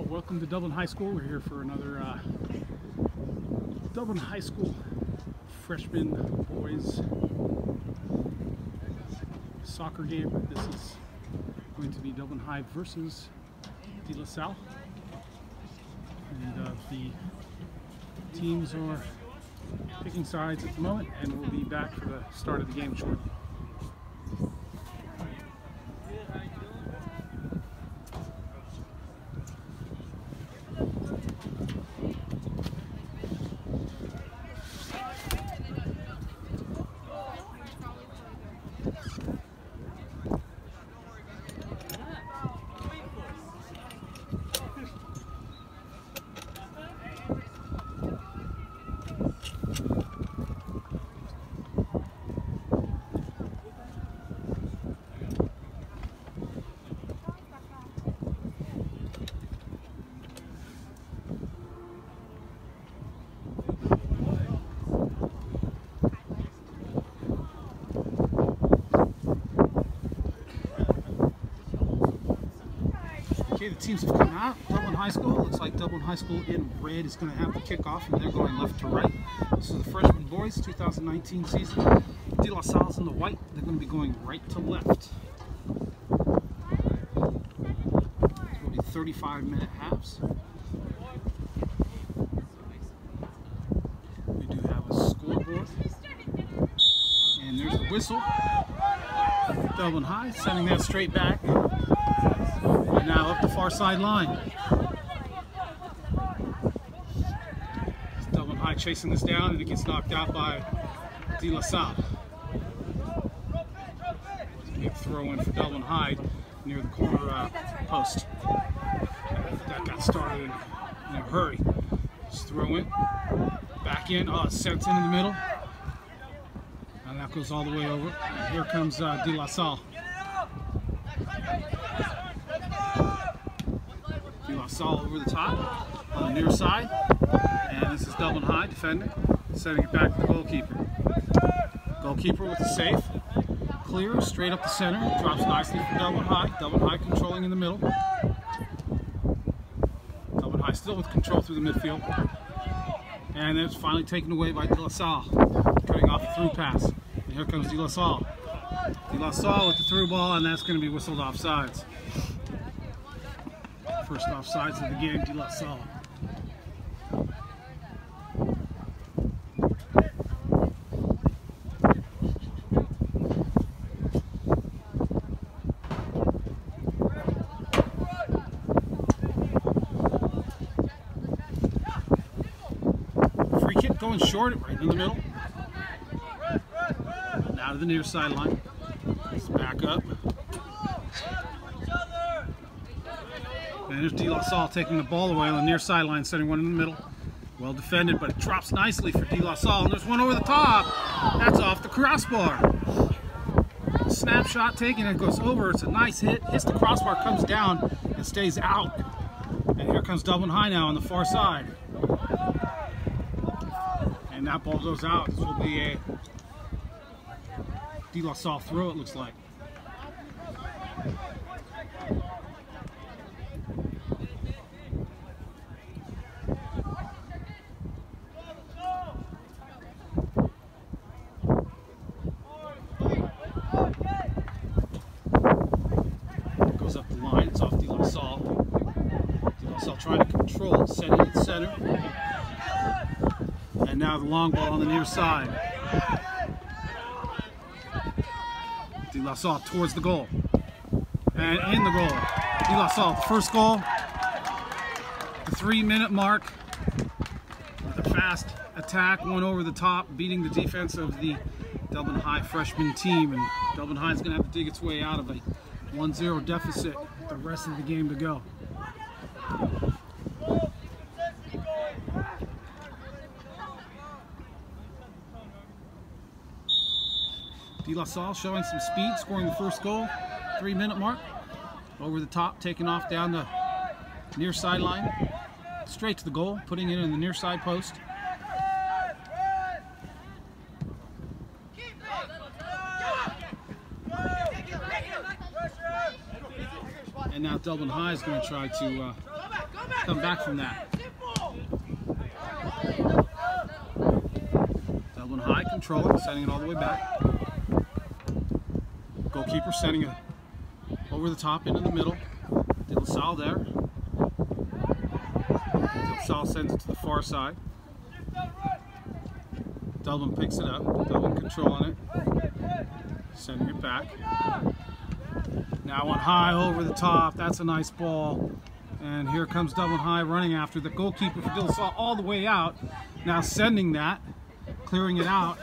Welcome to Dublin High School. We're here for another Dublin High School freshman boys soccer game. This is going to be Dublin High versus DeLasalle. And the teams are picking sides at the moment, and we'll be back for the start of the game shortly. Okay, the teams have come out. Dublin High School, looks like Dublin High School in red is going to have the kickoff, and they're going left to right. This is the freshman boys 2019 season. DeLasalle's in the white, they're going to be going right to left. This will be 35-minute halves. We do have a scoreboard, and there's the whistle. Dublin High sending that straight back. Now up the far sideline. Dublin High chasing this down, and it gets knocked out by DeLasalle. Big throw in for Dublin High near the corner post. That got started in a hurry. Just throw in, back in. Oh, it's sent in the middle. And that goes all the way over. And here comes DeLasalle. DeLasalle over the top on the near side, and this is Dublin High defending, sending it back to the goalkeeper. Goalkeeper with the save, clear straight up the center, drops nicely for Dublin High. Dublin High controlling in the middle. Dublin High still with control through the midfield, and then it's finally taken away by DeLasalle, cutting off a through pass. And here comes DeLasalle. DeLasalle with the through ball, and that's going to be whistled offsides. First offsides of the game, DeLasalle. Free kick going short, right in the middle. Now to the near sideline. It's back up. And there's DeLasalle taking the ball away on the near sideline, setting one in the middle. Well defended, but it drops nicely for DeLasalle. And there's one over the top. That's off the crossbar. Snapshot taken, it goes over. It's a nice hit. Hits the crossbar, comes down, and stays out. And here comes Dublin High now on the far side. And that ball goes out. This will be a DeLasalle throw, it looks like. Up the line, it's off DeLasalle. DeLasalle trying to control it, setting it center. And now the long ball on the near side. DeLasalle towards the goal. And in the goal. DeLasalle, the first goal. The 3-minute mark. With a fast attack, one over the top, beating the defense of the Dublin High freshman team. And Dublin High is going to have to dig its way out of a 1-0 deficit with the rest of the game to go. DeLasalle showing some speed, scoring the first goal, 3-minute mark. Over the top, taking off down the near sideline, straight to the goal, putting it in the near side post. And now Dublin High is going to try to come back from that. Dublin high, controlling, sending it all the way back. Goalkeeper sending it over the top, into the middle. DeLasalle there. DeLasalle sends it to the far side. Dublin picks it up. Dublin controlling it. Sending it back. Now one high over the top. That's a nice ball. And here comes Dublin high running after the goalkeeper for DeLasalle all the way out. Now sending that, clearing it out.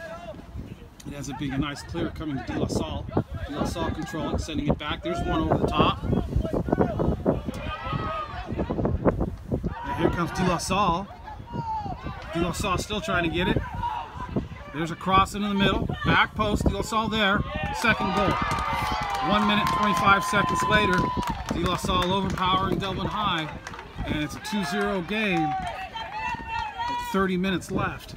It ends up being a nice clear coming to DeLasalle. DeLasalle controlling, sending it back. There's one over the top. And here comes DeLasalle. DeLasalle still trying to get it. There's a cross into the middle. Back post, DeLasalle there. Second goal. 1 minute, 25 seconds later, DeLasalle overpowering Dublin High. And it's a 2-0 game with 30 minutes left.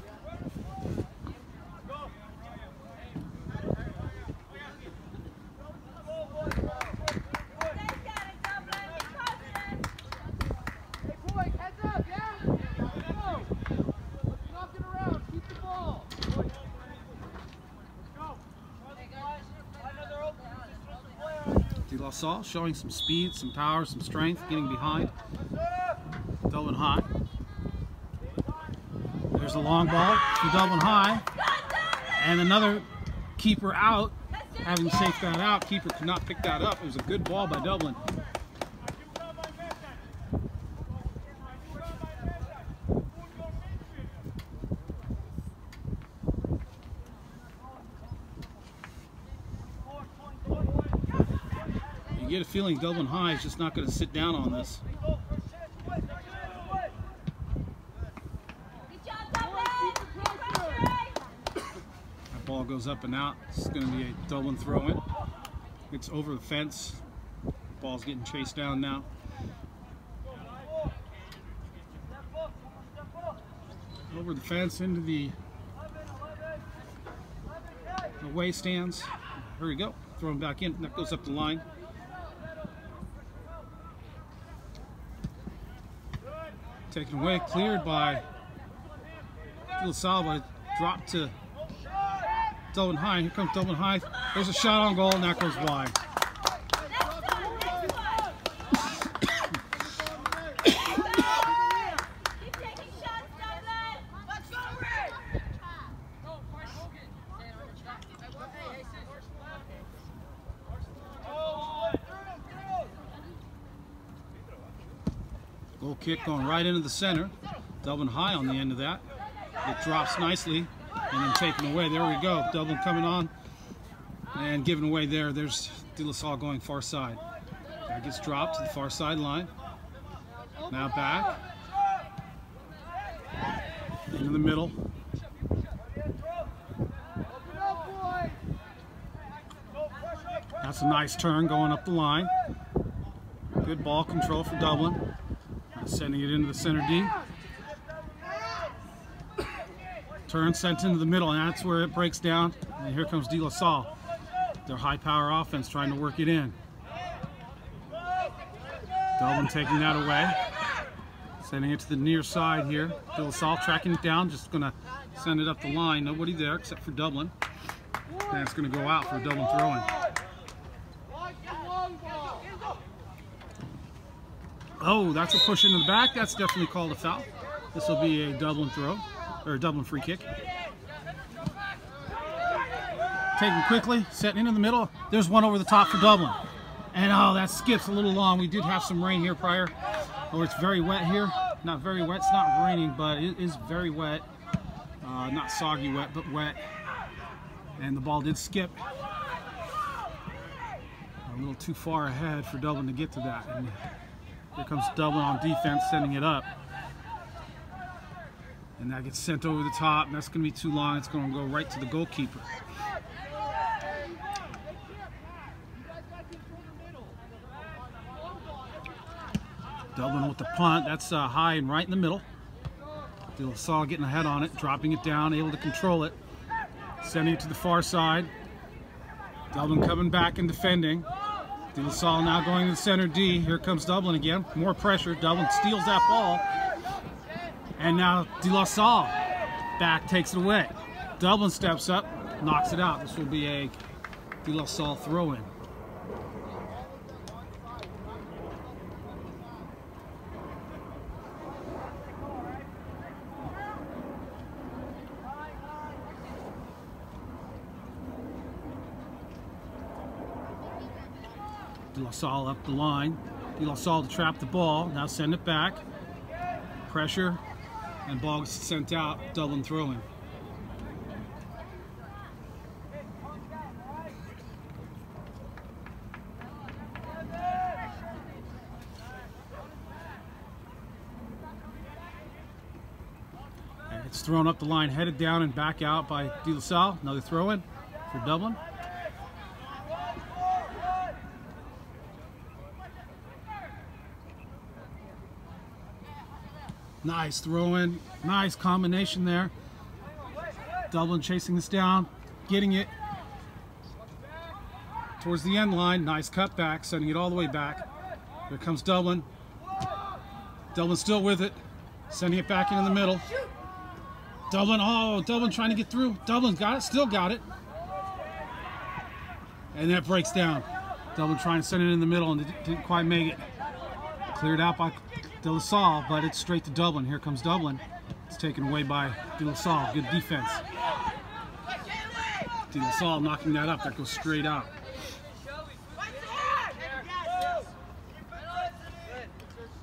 DeLasalle showing some speed, some power, some strength, getting behind Dublin High. There's a long ball to Dublin High, and another keeper out, having safed that out. Keeper could not pick that up. It was a good ball by Dublin. You get a feeling Dublin High is just not going to sit down on this. That ball goes up and out. It's going to be a Dublin throw-in. It's over the fence. Ball's getting chased down now. Over the fence into the away stands. Here we go. Throw him back in. That goes up the line. Taken away, cleared by DeLasalle, but it dropped to Dublin High. Here comes Dublin High. There's a shot on goal, and that goes wide. Goal kick going right into the center. Dublin High on the end of that. It drops nicely and then taken away. There we go. Dublin coming on and given away there. There's DeLasalle going far side. That gets dropped to the far sideline. Now back. Into the middle. That's a nice turn going up the line. Good ball control for Dublin. Sending it into the center D. Turn sent into the middle, and that's where it breaks down. And here comes DeLasalle. Their high power offense trying to work it in. Dublin taking that away. Sending it to the near side here. DeLasalle tracking it down, just going to send it up the line. Nobody there except for Dublin. And it's going to go out for a Dublin throw-in. Oh, that's a push into the back. That's definitely called a foul. This will be a Dublin throw, or a Dublin free kick. Taken quickly, set into the middle. There's one over the top for Dublin. And oh, that skips a little long. We did have some rain here prior. Oh, it's very wet here. Not very wet, it's not raining, but it is very wet. Not soggy wet, but wet. And the ball did skip. A little too far ahead for Dublin to get to that. And here comes Dublin on defense, sending it up. And that gets sent over the top, and that's going to be too long. It's going to go right to the goalkeeper. Dublin with the punt. That's high and right in the middle. DeLasalle getting ahead on it, dropping it down, able to control it. Sending it to the far side. Dublin coming back and defending. DeLasalle now going to the center D. Here comes Dublin again. More pressure. Dublin steals that ball. And now DeLasalle back takes it away. Dublin steps up, knocks it out. This will be a DeLasalle throw-in. DeLasalle up the line. DeLasalle to trap the ball. Now send it back. Pressure. And ball gets sent out. Dublin throwing. And it's thrown up the line, headed down and back out by DeLasalle. Another throw in for Dublin. Nice throw in, nice combination there. Dublin chasing this down, getting it towards the end line. Nice cutback, sending it all the way back. Here comes Dublin. Dublin still with it, sending it back into the middle. Dublin, oh, Dublin trying to get through. Dublin's got it, still got it. And that breaks down. Dublin trying to send it in the middle and didn't quite make it. Cleared out by DeLasalle, but it's straight to Dublin. Here comes Dublin. It's taken away by DeLasalle. Good defense. DeLasalle knocking that up. That goes straight out.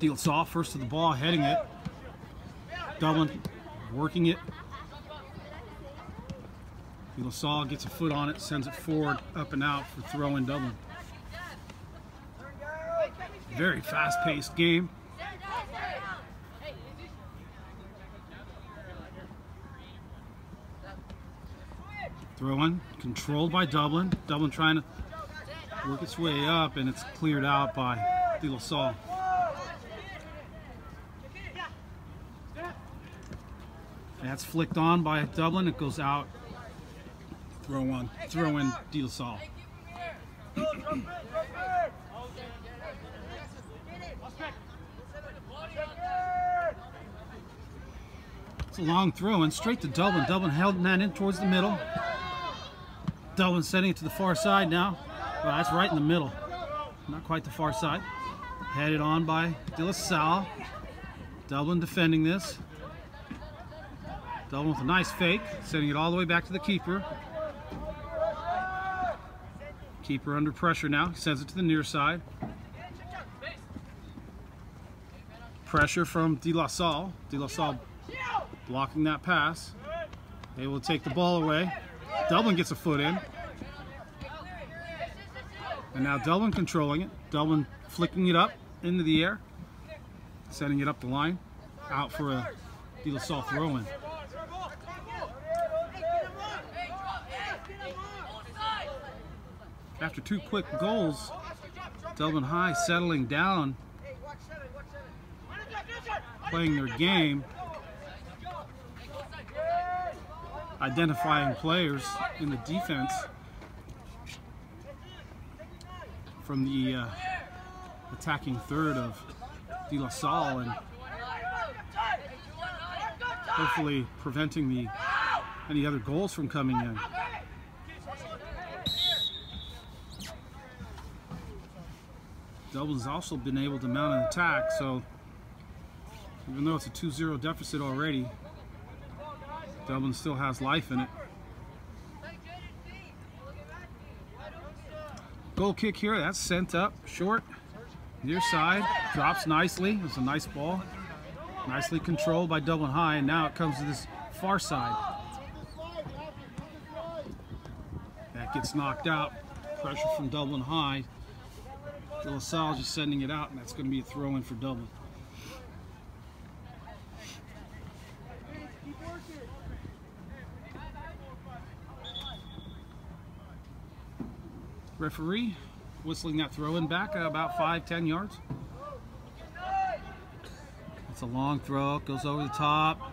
DeLasalle first to the ball, heading it. Dublin working it. DeLasalle gets a foot on it, sends it forward, up and out for throw in Dublin. Very fast-paced game. Throw-in, controlled by Dublin. Dublin trying to work its way up, and it's cleared out by DeLasalle. That's flicked on by Dublin. It goes out. Throw-in DeLasalle. It's a long throw-in, straight to Dublin. Dublin held that in towards the middle. Dublin sending it to the far side now. Well, that's right in the middle. Not quite the far side. Headed on by DeLasalle. Dublin defending this. Dublin with a nice fake, sending it all the way back to the keeper. Keeper under pressure now. He sends it to the near side. Pressure from DeLasalle. DeLasalle blocking that pass. Able to take the ball away. Dublin gets a foot in. And now Dublin controlling it. Dublin flicking it up into the air. Sending it up the line. Out for a DeLasalle throw-in. After two quick goals, Dublin High settling down, playing their game, identifying players in the defense from the attacking third of DeLasalle, and hopefully preventing any other goals from coming in. Dublin's also been able to mount an attack, so even though it's a 2-0 deficit already, Dublin still has life in it. Goal kick here, that's sent up short, near side, drops nicely. It's a nice ball, nicely controlled by Dublin High, and now it comes to this far side. That gets knocked out. Pressure from Dublin High. DeLasalle just sending it out, and that's going to be a throw-in for Dublin. Referee whistling that throw-in back about 5-10 yards. It's a long throw, it goes over the top.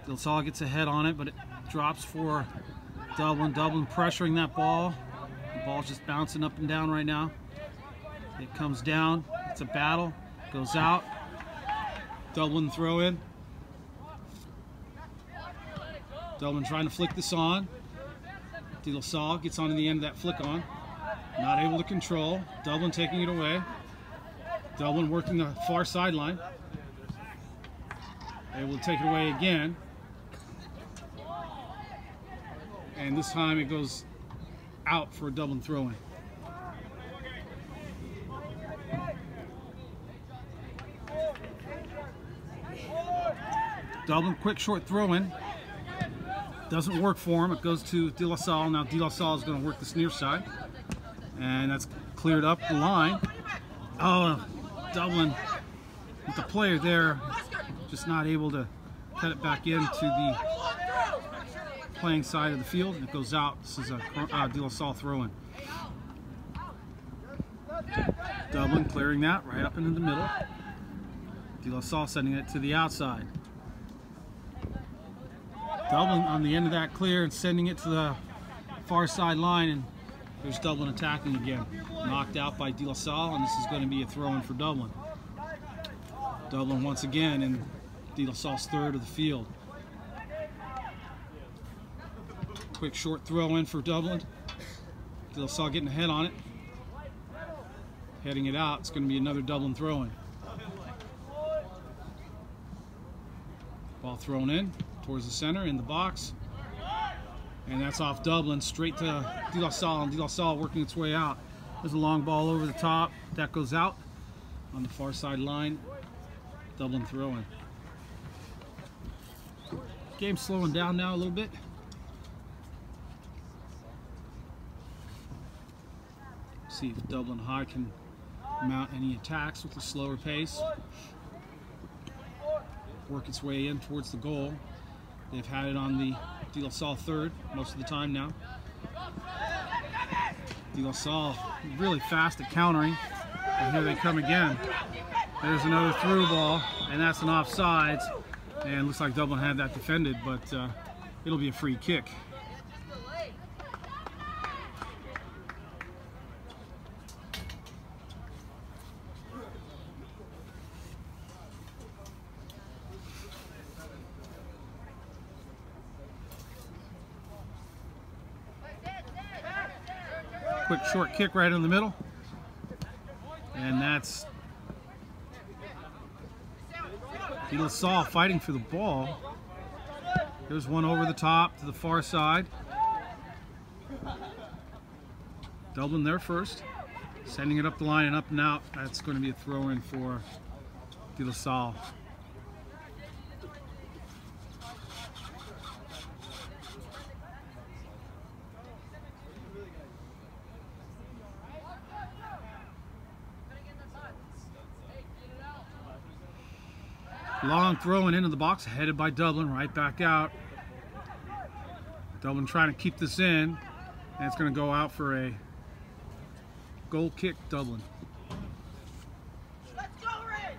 DeLasalle gets a head on it, but it drops for Dublin. Dublin pressuring that ball. The ball's just bouncing up and down right now. It comes down. It's a battle. Goes out. Dublin throw in. Dublin trying to flick this on. DeLasalle gets onto the end of that flick on. Not able to control. Dublin taking it away. Dublin working the far sideline. Able to take it away again. And this time it goes out for a Dublin throw-in. Dublin quick short throw-in. Doesn't work for him. It goes to DeLasalle. Now DeLasalle is going to work this near side. And that's cleared up the line. Oh, Dublin with the player there, just not able to cut it back into the playing side of the field. And it goes out. This is a DeLasalle throw-in. Dublin clearing that right up into the middle. DeLasalle sending it to the outside. Dublin on the end of that clear and sending it to the far side line, and there's Dublin attacking again. Knocked out by DeLasalle, and this is going to be a throw-in for Dublin. Dublin once again in DeLasalle's third of the field. Quick short throw-in for Dublin. DeLasalle getting ahead on it. Heading it out, it's going to be another Dublin throw-in. Ball thrown in towards the center in the box, and that's off Dublin straight to DeLasalle, and DeLasalle working its way out. There's a long ball over the top that goes out on the far side line. Dublin throwing. Game's slowing down now a little bit. See if Dublin High can mount any attacks with a slower pace. Work its way in towards the goal. They've had it on the DeLasalle third most of the time now. DeLasalle really fast at countering, and here they come again. There's another through ball, and that's an offsides, and looks like Dublin had that defended, but it'll be a free kick. Quick short kick right in the middle, and that's DeLasalle fighting for the ball. There's one over the top to the far side. Dublin there first, sending it up the line and up and out. That's going to be a throw-in for DeLasalle. Long throwing into the box, headed by Dublin, right back out. Dublin trying to keep this in, and it's going to go out for a goal kick, Dublin. Let's go, Ray!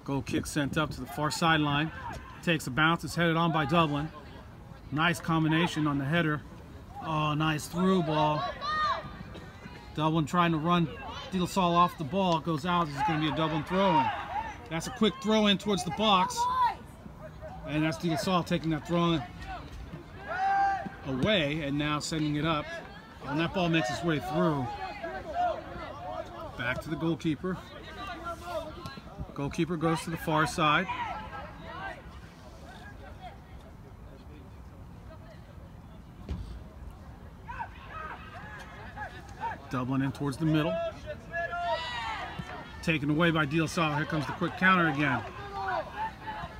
Goal kick sent up to the far sideline. Takes a bounce, it's headed on by Dublin. Nice combination on the header. Oh, nice through ball. Dublin trying to run DeLasalle off the ball. It goes out. This is going to be a Dublin throw-in. That's a quick throw-in towards the box. And that's DeLasalle taking that throw-in away and now sending it up. And that ball makes its way through. Back to the goalkeeper. Goalkeeper goes to the far side. Dublin in towards the middle. Taken away by DeLasalle. Here comes the quick counter again.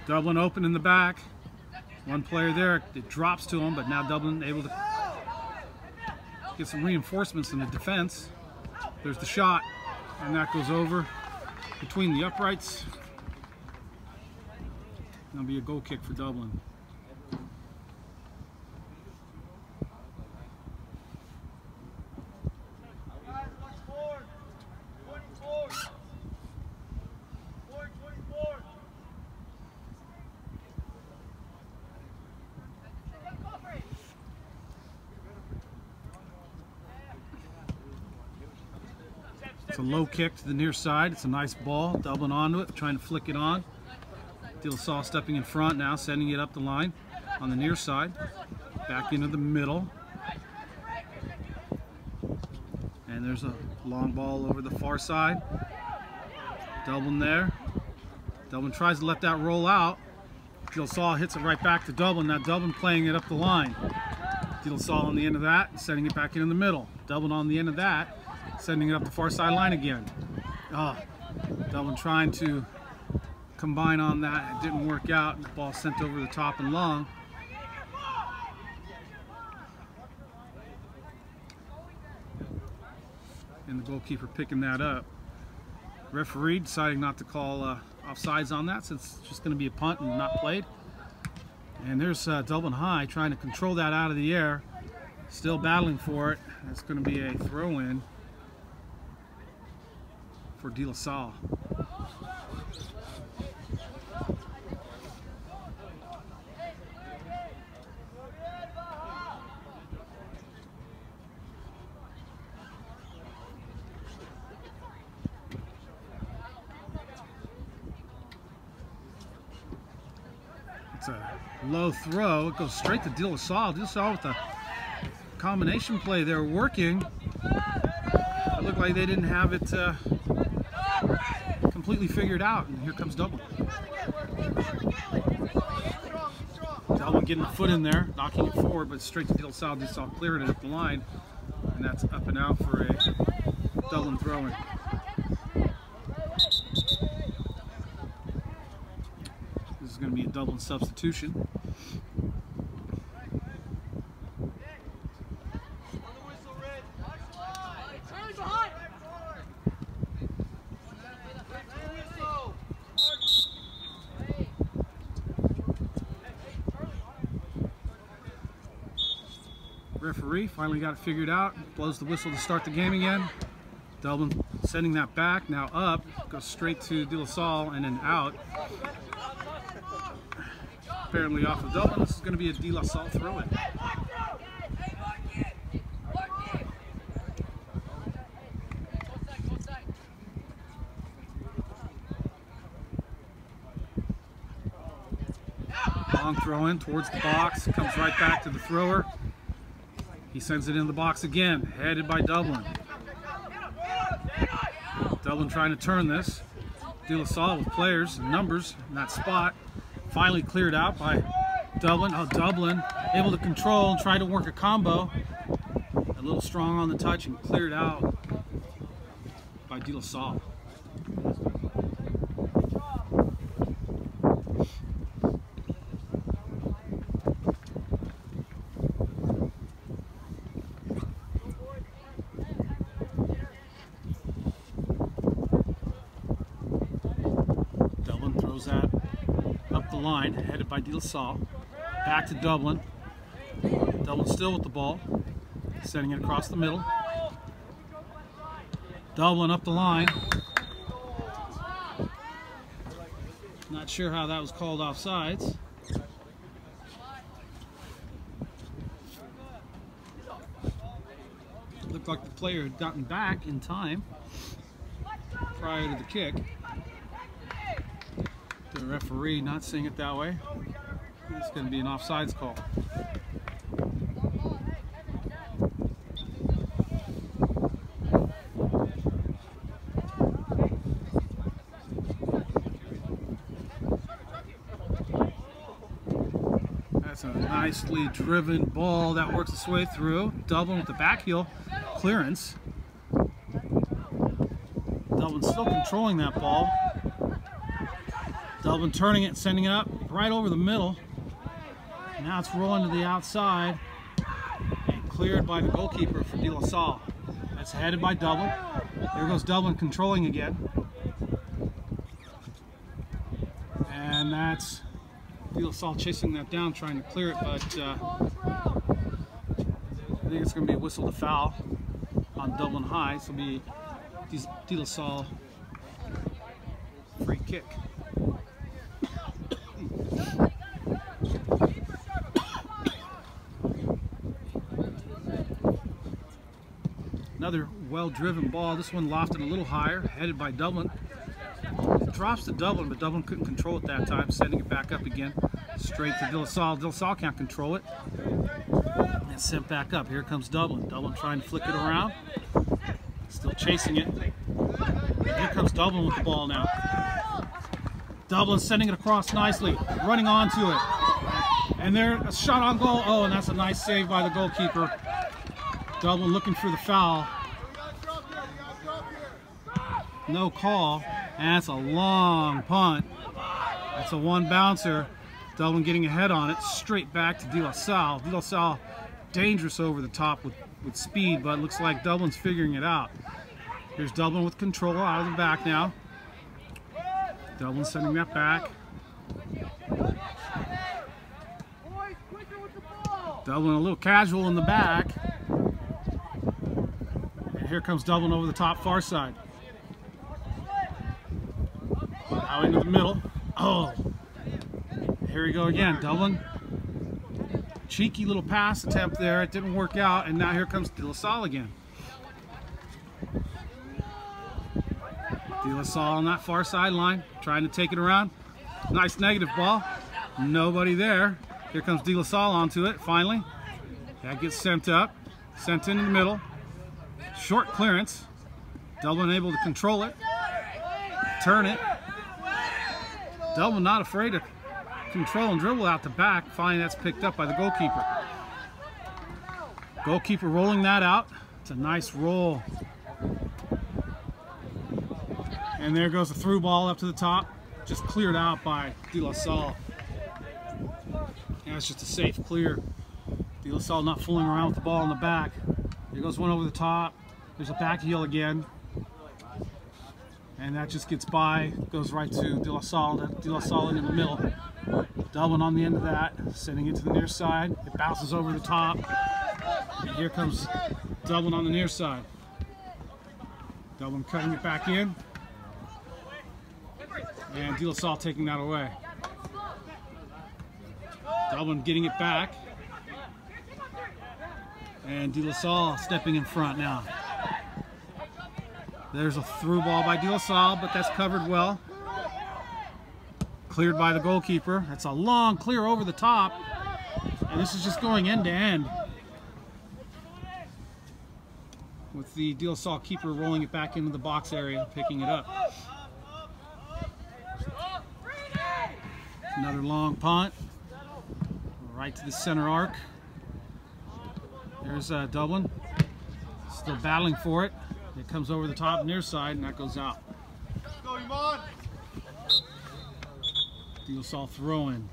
Dublin open in the back. One player there. It drops to him, but now Dublin able to get some reinforcements in the defense. There's the shot, and that goes over between the uprights. That'll be a goal kick for Dublin. It's a low kick to the near side. It's a nice ball, doubling onto it, trying to flick it on. DeLasalle stepping in front now, sending it up the line on the near side. Back into the middle. And there's a long ball over the far side. Dublin there. Dublin tries to let that roll out. DeLasalle hits it right back to Dublin. Now Dublin playing it up the line. DeLasalle on the end of that, sending it back in the middle. Dublin on the end of that, sending it up the far sideline again. Dublin trying to combine on that. It didn't work out. The ball sent over the top and long. And the goalkeeper picking that up. Referee deciding not to call offsides on that, since it's just going to be a punt and not played. And there's Dublin High trying to control that out of the air. Still battling for it. That's going to be a throw-in for DeLasalle. It's a low throw. It goes straight to DeLasalle. DeLasalle with the combination play they're working. It looked like they didn't have it completely figured out. And here comes Dublin. Dublin getting a foot in there, knocking it forward, but straight to DeLasalle. DeLasalle cleared it up the line. And that's up and out for a Dublin throw-in. This is going to be a Dublin substitution. Referee finally got it figured out, blows the whistle to start the game again. Dublin sending that back, now up, goes straight to DeLasalle and then out. Apparently off of Dublin. This is going to be a DeLasalle throw-in. Long throw-in towards the box, comes right back to the thrower. He sends it in the box again, headed by Dublin. Dublin trying to turn this. DeLasalle with players and numbers in that spot. Finally cleared out by Dublin. Dublin able to control and try to work a combo. A little strong on the touch and cleared out by DeLasalle. That up the line, headed by DeLasalle. Back to Dublin. Dublin still with the ball, sending it across the middle. Dublin up the line. Not sure how that was called offsides. Looked like the player had gotten back in time prior to the kick. The referee not seeing it that way. It's going to be an offsides call. That's a nicely driven ball that works its way through. Dublin with the back heel clearance. Dublin still controlling that ball. Dublin turning it, sending it up right over the middle. Now it's rolling to the outside and cleared by the goalkeeper for DeLasalle. That's headed by Dublin. There goes Dublin controlling again. And that's DeLasalle chasing that down, trying to clear it, but I think it's going to be a whistle to foul on Dublin High. So it'll be DeLasalle free kick. Another well-driven ball. This one lofted a little higher, headed by Dublin. It drops to Dublin, but Dublin couldn't control it that time, sending it back up again. Straight to DeLasalle. DeLasalle can't control it. And sent back up. Here comes Dublin. Dublin trying to flick it around. Still chasing it. Here comes Dublin with the ball now. Dublin sending it across nicely, running onto it. And there, a shot on goal. Oh, and that's a nice save by the goalkeeper. Dublin looking for the foul. No call. And that's a long punt. That's a one bouncer. Dublin getting ahead on it. Straight back to DeLaSalle. DeLaSalle dangerous over the top with speed, but it looks like Dublin's figuring it out. Here's Dublin with control out of the back now. Dublin sending that back. Dublin a little casual in the back. And here comes Dublin over the top far side. Now into the middle. Oh, here we go again. Dublin. Cheeky little pass attempt there. It didn't work out, and now here comes DeLaSalle again. DeLaSalle on that far sideline, trying to take it around. Nice negative ball. Nobody there. Here comes DeLaSalle onto it, finally. That gets sent up. Sent into the middle. Short clearance. Dublin able to control it. Turn it. Dublin not afraid to control and dribble out the back. Finally, that's picked up by the goalkeeper. Goalkeeper rolling that out. It's a nice roll. And there goes the through ball up to the top. Just cleared out by DeLaSalle. And it's just a safe clear. DeLaSalle not fooling around with the ball in the back. There goes one over the top. There's a back heel again. And that just gets by. Goes right to DeLaSalle. DeLaSalle in the middle. Dublin on the end of that. Sending it to the near side. It bounces over the top. And here comes Dublin on the near side. Dublin cutting it back in. And DeLaSalle taking that away. Dublin getting it back. And DeLaSalle stepping in front now. There's a through ball by DeLaSalle, but that's covered well. Cleared by the goalkeeper. That's a long clear over the top. And this is just going end to end. With the DeLaSalle keeper rolling it back into the box area, picking it up. Another long punt. Right to the center arc. There's Dublin. Still battling for it. It comes over the top near side, and that goes out. DeLaSalle throw in.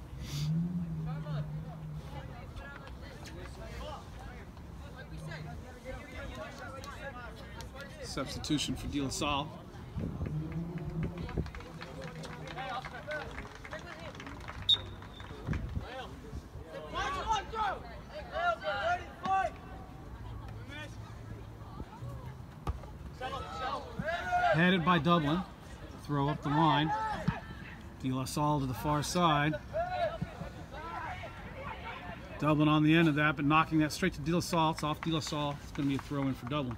Substitution for DeLaSalle. Headed by Dublin. Throw up the line. DeLaSalle to the far side. Dublin on the end of that, but knocking that straight to DeLaSalle. It's off DeLaSalle. It's going to be a throw in for Dublin.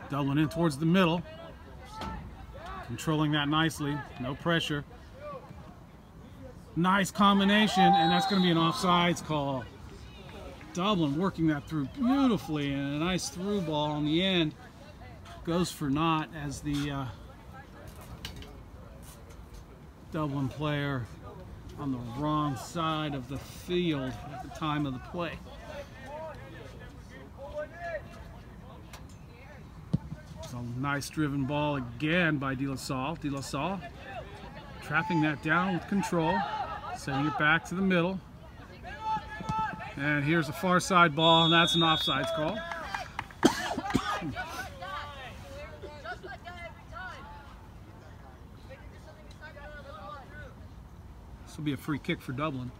Dublin in towards the middle. Controlling that nicely. No pressure. Nice combination, and that's going to be an offsides call. Dublin working that through beautifully, and a nice through ball on the end goes for naught as the Dublin player on the wrong side of the field at the time of the play. It's a nice driven ball again by DeLaSalle. DeLaSalle trapping that down with control, sending it back to the middle. And here's a far side ball, and that's an offsides call. This will be a free kick for Dublin.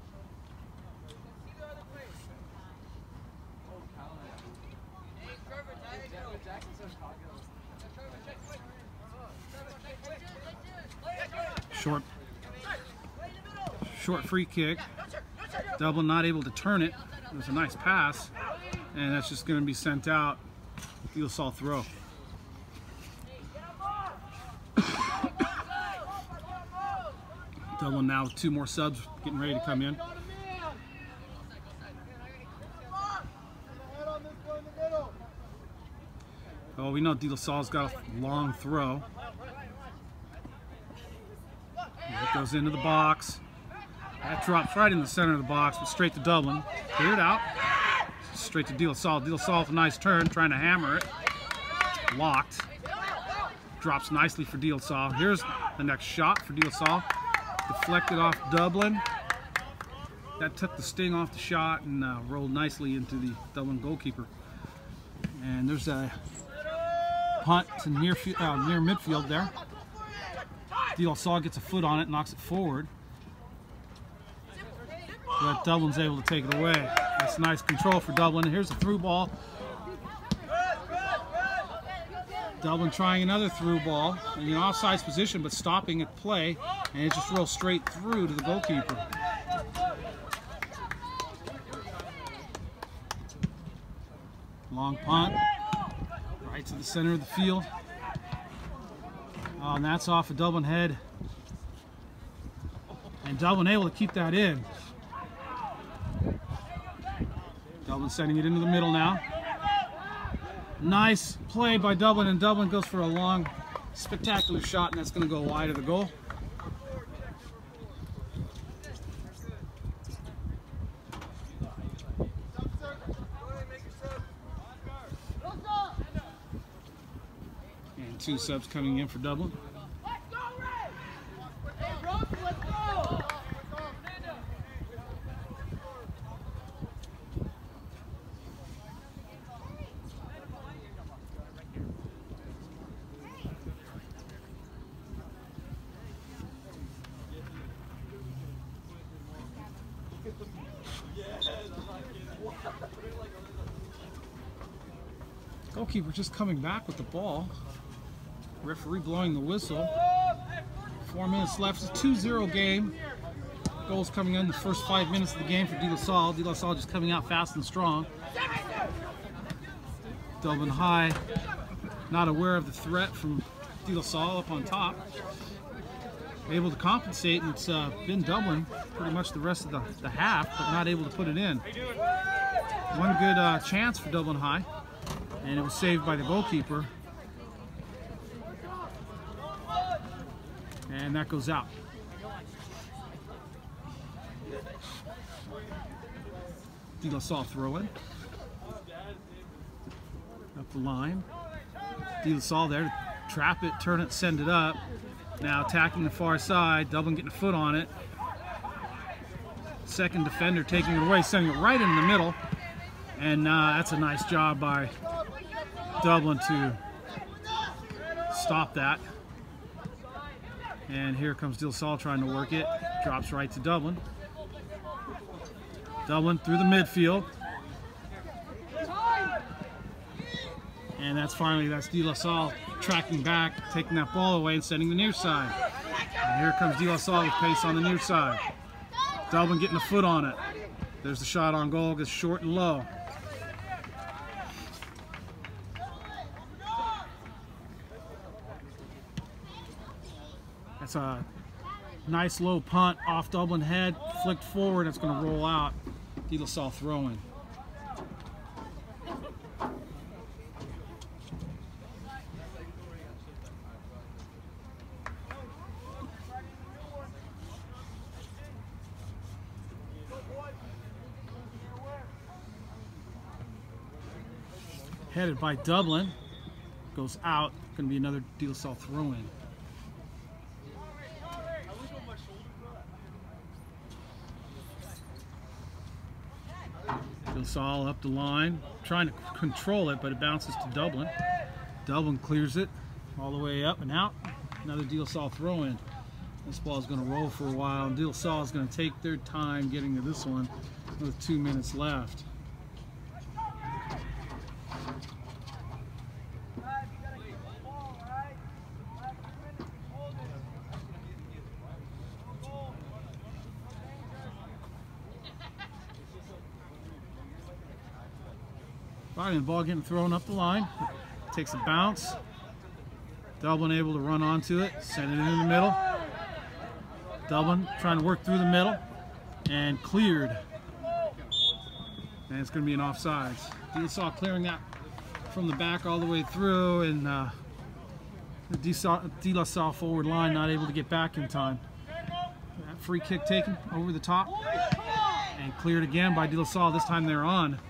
Short free kick. Dublin not able to turn it. It was a nice pass, and that's just going to be sent out. DeLasalle throw. Dublin now with 2 more subs getting ready to come in. Oh, we know DeLasalle's got a long throw. It goes into the box. That drops right in the center of the box, but straight to Dublin. Cleared out. Straight to DeLasalle. DeLasalle with a nice turn, trying to hammer it. Locked. Drops nicely for DeLasalle. Here's the next shot for DeLasalle. Deflected off Dublin. That took the sting off the shot and rolled nicely into the Dublin goalkeeper. And there's a punt to near midfield there. DeLasalle gets a foot on it, knocks it forward. But Dublin's able to take it away. That's nice control for Dublin. Here's a through ball. Dublin trying another through ball in an offsides position, but stopping at play, and it just rolls straight through to the goalkeeper. Long punt, right to the center of the field. Oh, and that's off a Dublin head. And Dublin able to keep that in. Dublin sending it into the middle now. Nice play by Dublin, and Dublin goes for a long, spectacular shot, and that's going to go wide of the goal. And 2 subs coming in for Dublin. Goalkeeper just coming back with the ball. Referee blowing the whistle. 4 minutes left. It's a 2-0 game. Goals coming in the first 5 minutes of the game for DeLasalle. DeLasalle just coming out fast and strong. Dublin High not aware of the threat from DeLasalle up on top. Able to compensate, and it's been Dublin pretty much the rest of the half, but not able to put it in. One good chance for Dublin High, and it was saved by the goalkeeper. And that goes out. DeLasalle throw in. Up the line. DeLasalle there to trap it, turn it, send it up. Now attacking the far side. Dublin getting a foot on it. Second defender taking it away, sending it right in the middle. And that's a nice job by Dublin to stop that. And here comes DeLasalle trying to work it. Drops right to Dublin. Dublin through the midfield. And that's DeLasalle tracking back, taking that ball away and sending the near side. And here comes DeLasalle with pace on the near side. Dublin getting a foot on it. There's the shot on goal, gets short and low. That's a nice low punt off Dublin head, flicked forward, it's going to roll out. DeLasalle throwing. Headed by Dublin, goes out, going to be another DeLasalle throw-in. DeLasalle up the line, trying to control it, but it bounces to Dublin. Dublin clears it all the way up and out. Another DeLasalle throw-in. This ball is going to roll for a while, and DeLasalle is going to take their time getting to this one with 2 minutes left. Probably the ball getting thrown up the line. Takes a bounce. Dublin able to run onto it, send it in the middle. Dublin trying to work through the middle and cleared. And it's going to be an offsides. DeLaSalle clearing that from the back all the way through, and the DeLaSalle forward line not able to get back in time. That free kick taken over the top and cleared again by DeLaSalle. This time they're on.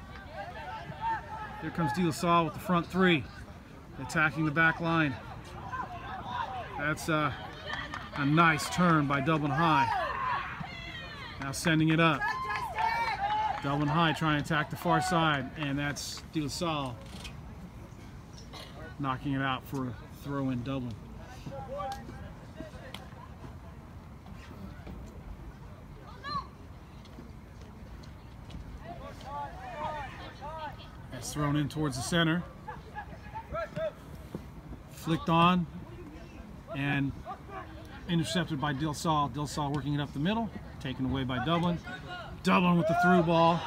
Here comes DeLaSalle with the front three, attacking the back line. That's a nice turn by Dublin High. Now sending it up. Dublin High trying to attack the far side, and that's DeLaSalle knocking it out for a throw in Dublin. That's thrown in towards the center. Flicked on and intercepted by DeLaSalle. DeLaSalle working it up the middle, taken away by Dublin. Dublin with the through ball.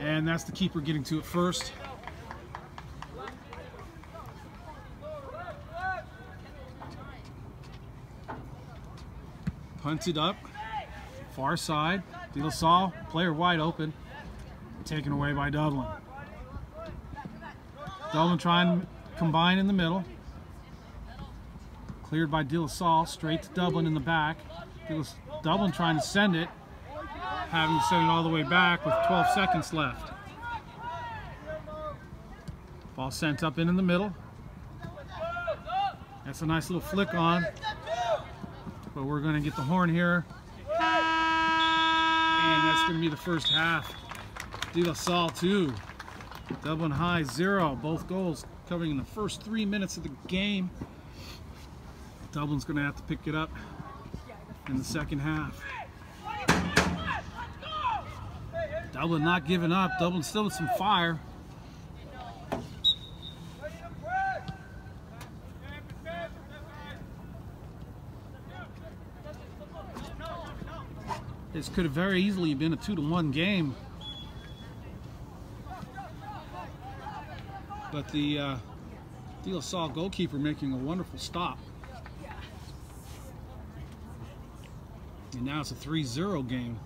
And that's the keeper getting to it first. Punted up, far side. DeLaSalle, player wide open, taken away by Dublin. Dublin trying to combine in the middle. Cleared by DeLaSalle, straight to Dublin in the back. Dublin trying to send it, having to send it all the way back with 12 seconds left. Ball sent up in the middle. That's a nice little flick on. But we're going to get the horn here. And that's going to be the first half. DeLaSalle 2, Dublin High 0. Both goals coming in the first 3 minutes of the game. Dublin's going to have to pick it up in the second half. Dublin not giving up. Dublin still with some fire. This could have very easily been a 2-1 game. But the DeLaSalle goalkeeper making a wonderful stop. And now it's a 3-0 game.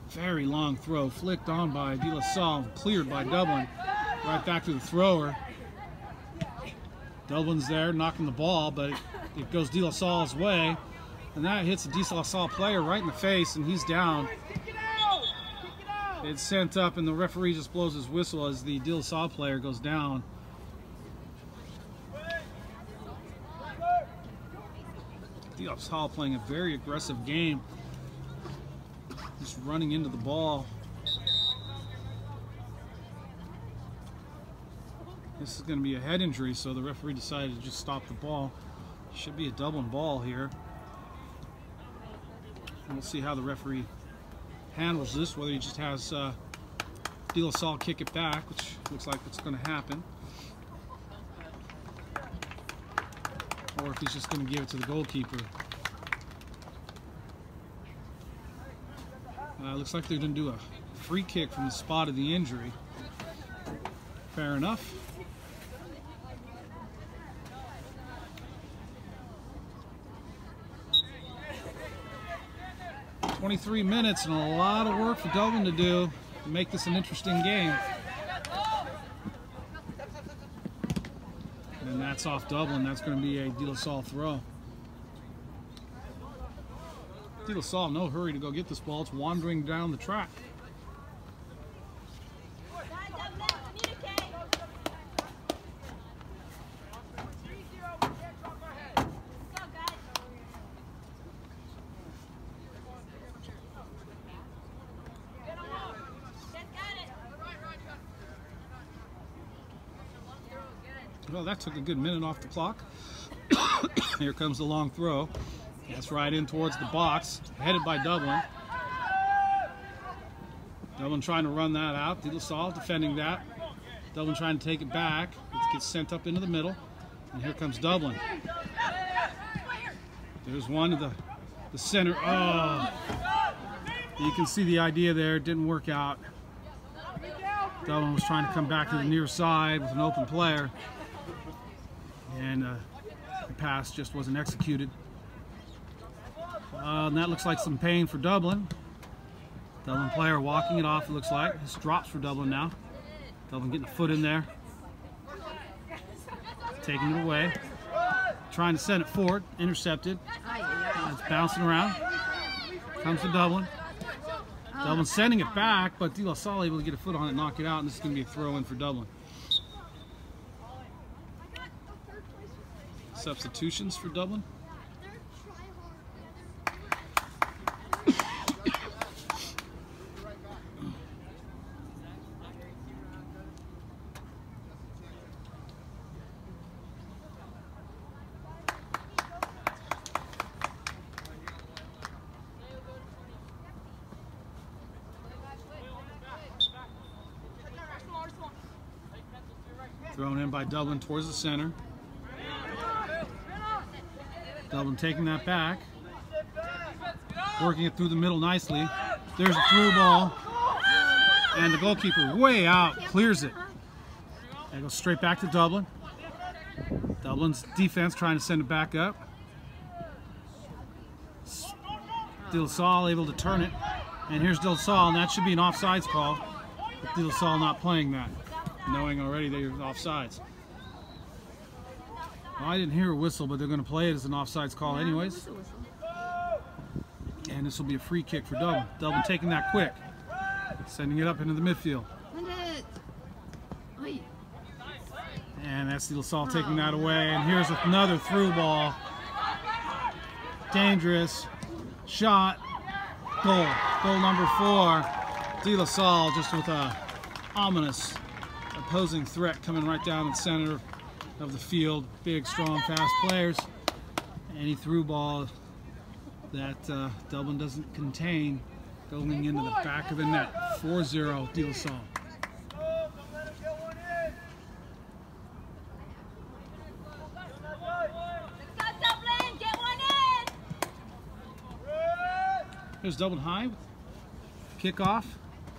Very long throw, flicked on by DeLaSalle, cleared by Dublin. Right back to the thrower. Dublin's there knocking the ball, but it goes DeLaSalle's way. And that hits a DeLaSalle player right in the face, and he's down. It's sent up, and the referee just blows his whistle as the DeLaSalle player goes down. DeLaSalle playing a very aggressive game. Just running into the ball. This is going to be a head injury, so the referee decided to just stop the ball. Should be a Dublin ball here. And we'll see how the referee handles this, whether he just has DeLaSalle kick it back, which looks like what's going to happen, or if he's just going to give it to the goalkeeper. Looks like they're going to do a free kick from the spot of the injury. Fair enough. "23 minutes and a lot of work for Dublin to do to make this an interesting game." And that's off Dublin. That's going to be a DeLaSalle throw. DeLaSalle, no hurry to go get this ball. It's wandering down the track. Well, that took a good minute off the clock. Here comes the long throw. That's right in towards the box, headed by Dublin. Dublin trying to run that out. DeLaSalle defending that. Dublin trying to take it back. It gets sent up into the middle. And here comes Dublin. There's one to the center. Oh, you can see the idea there. It didn't work out. Dublin was trying to come back to the near side with an open player, and the pass just wasn't executed. And that looks like some pain for Dublin. Dublin player walking it off, it looks like. This drops for Dublin now. Dublin getting a foot in there. Taking it away. Trying to send it forward. Intercepted. It's bouncing around. Comes to Dublin. Dublin sending it back, but DeLaSalle able to get a foot on it, knock it out, and this is going to be a throw-in for Dublin. Substitutions for Dublin. Thrown in by Dublin towards the center. Dublin taking that back. Working it through the middle nicely. There's a through ball. And the goalkeeper way out, clears it. And it goes straight back to Dublin. Dublin's defense trying to send it back up. DeLaSalle able to turn it. And here's DeLaSalle, and that should be an offsides call. But DeLaSalle not playing that, knowing already they're offsides. Well, I didn't hear a whistle, but they're going to play it as an offsides call anyways. And this will be a free kick for Dublin. Dublin taking that quick. Sending it up into the midfield. And that's DeLaSalle taking that away. And here's another through ball. Dangerous. Shot. Goal. Goal number 4. DeLaSalle just with a ominous opposing threat coming right down the center of the field. Big, strong, fast players. Any through ball that Dublin doesn't contain going into the back of the net. 4-0 DeLaSalle. There's Dublin high. Kickoff.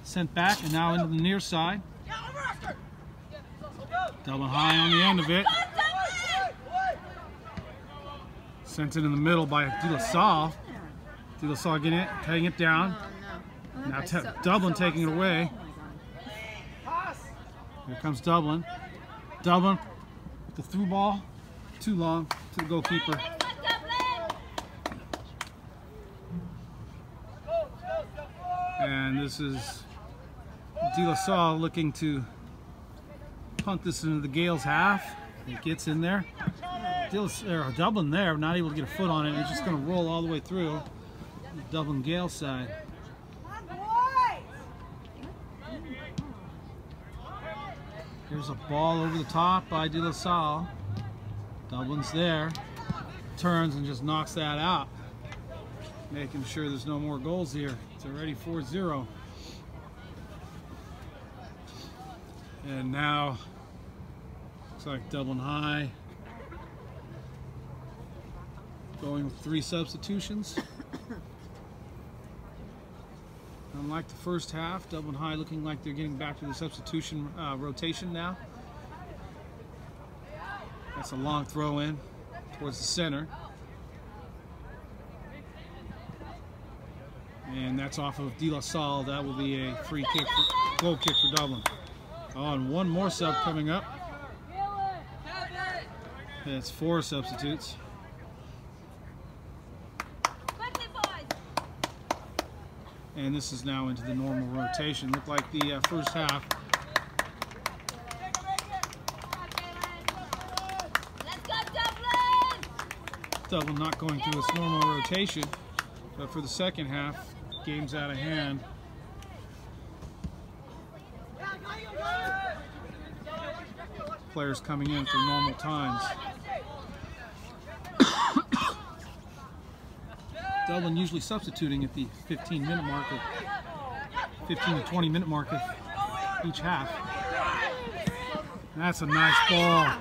Sent back and now into the near side. Dublin high on the end of it. Sent it in the middle by DeLaSalle. DeLaSalle getting it, cutting it down. Now Dublin taking it away. Here comes Dublin. Dublin, the through ball, too long to the goalkeeper. And this is DeLaSalle looking to punt this into the Gales half. It gets in there. Dublin there, not able to get a foot on it. It's just going to roll all the way through the Dublin Gale side. Here's a ball over the top by DeLaSalle. Dublin's there. Turns and just knocks that out. Making sure there's no more goals here. It's already 4-0. And now, looks like Dublin High going with 3 substitutions. Unlike the first half, Dublin High looking like they're getting back to the substitution rotation now. That's a long throw in towards the center. And that's off of DeLaSalle. That will be a free kick, goal kick for Dublin. Oh, and one more sub coming up. That's 4 substitutes. And this is now into the normal rotation. Looked like the first half. Dublin not going through its normal rotation, but for the second half, game's out of hand. Players coming in for normal times. Dublin usually substituting at the 15-minute mark, 15 to 20-minute mark of each half. That's a nice ball.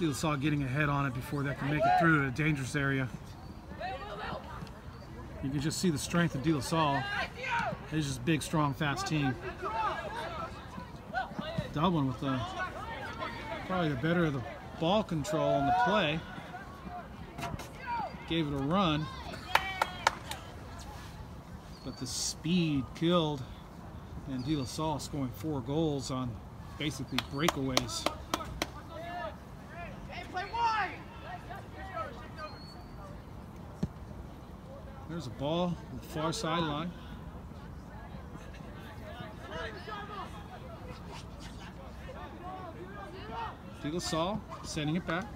DeLasalle getting ahead on it before they can make it through to a dangerous area. You can just see the strength of DeLasalle. It's just a big, strong, fast team. Dublin with probably the better of the ball control on the play. Gave it a run, but the speed killed, and DeLasalle scoring 4 goals on basically breakaways. There's a ball on the far sideline. DeLasalle sending it back.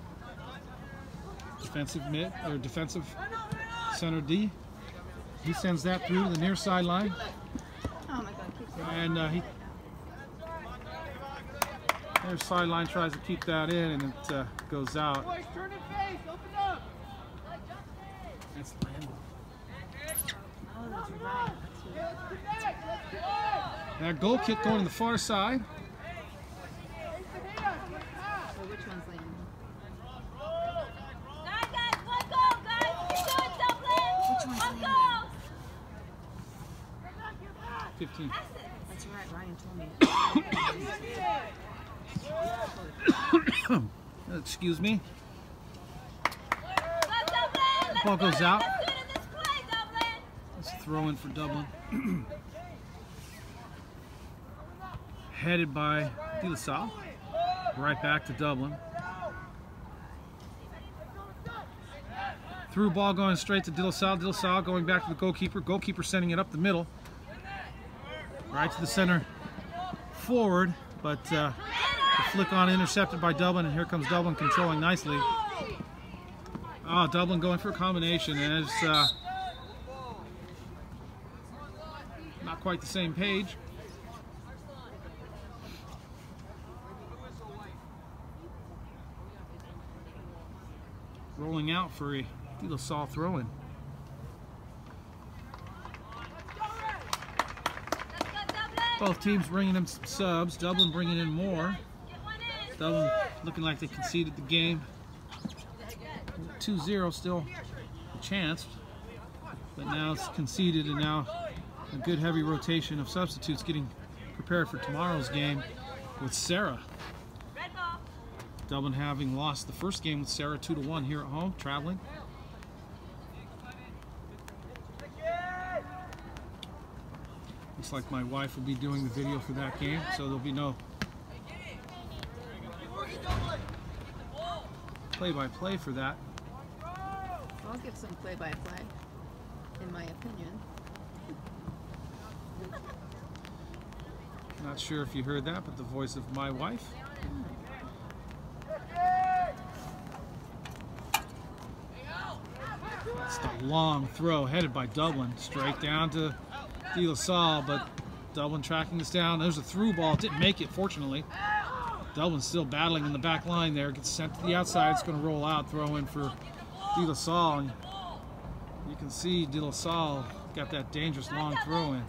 Defensive mid or defensive center D. He sends that through the near sideline. Oh my God! And near sideline tries to keep that in, and it goes out. That's landed. Oh, that's right. That goal kick going to the far side. So which one's landing? 15. That's right, Ryan told me. Excuse me. Ball goes out. Let's throw in for Dublin. Headed by DeLasalle. Right back to Dublin. Through ball going straight to DeLasalle. DeLasalle going back to the goalkeeper. Goalkeeper sending it up the middle. Right to the center forward, but the flick on intercepted by Dublin, and here comes Dublin controlling nicely. Oh, Dublin going for a combination, and it's not quite the same page. Rolling out for a DeLasalle throw-in. Both teams bringing in some subs. Dublin bringing in more. Dublin looking like they conceded the game. 2-0, still a chance, but now it's conceded, and now a good heavy rotation of substitutes getting prepared for tomorrow's game with Sarah. Dublin having lost the first game with Sarah 2-1 here at home, traveling. Looks like my wife will be doing the video for that game, so there'll be no play-by-play for that. I'll give some play-by-play, in my opinion. Not sure if you heard that, but the voice of my wife. That's the long throw headed by Dublin, straight down to DeLasalle, but Dublin tracking this down. There's a through ball. It didn't make it, fortunately. Dublin's still battling in the back line there. Gets sent to the outside. It's going to roll out. Throw in for DeLasalle. And you can see DeLasalle got that dangerous long throw in.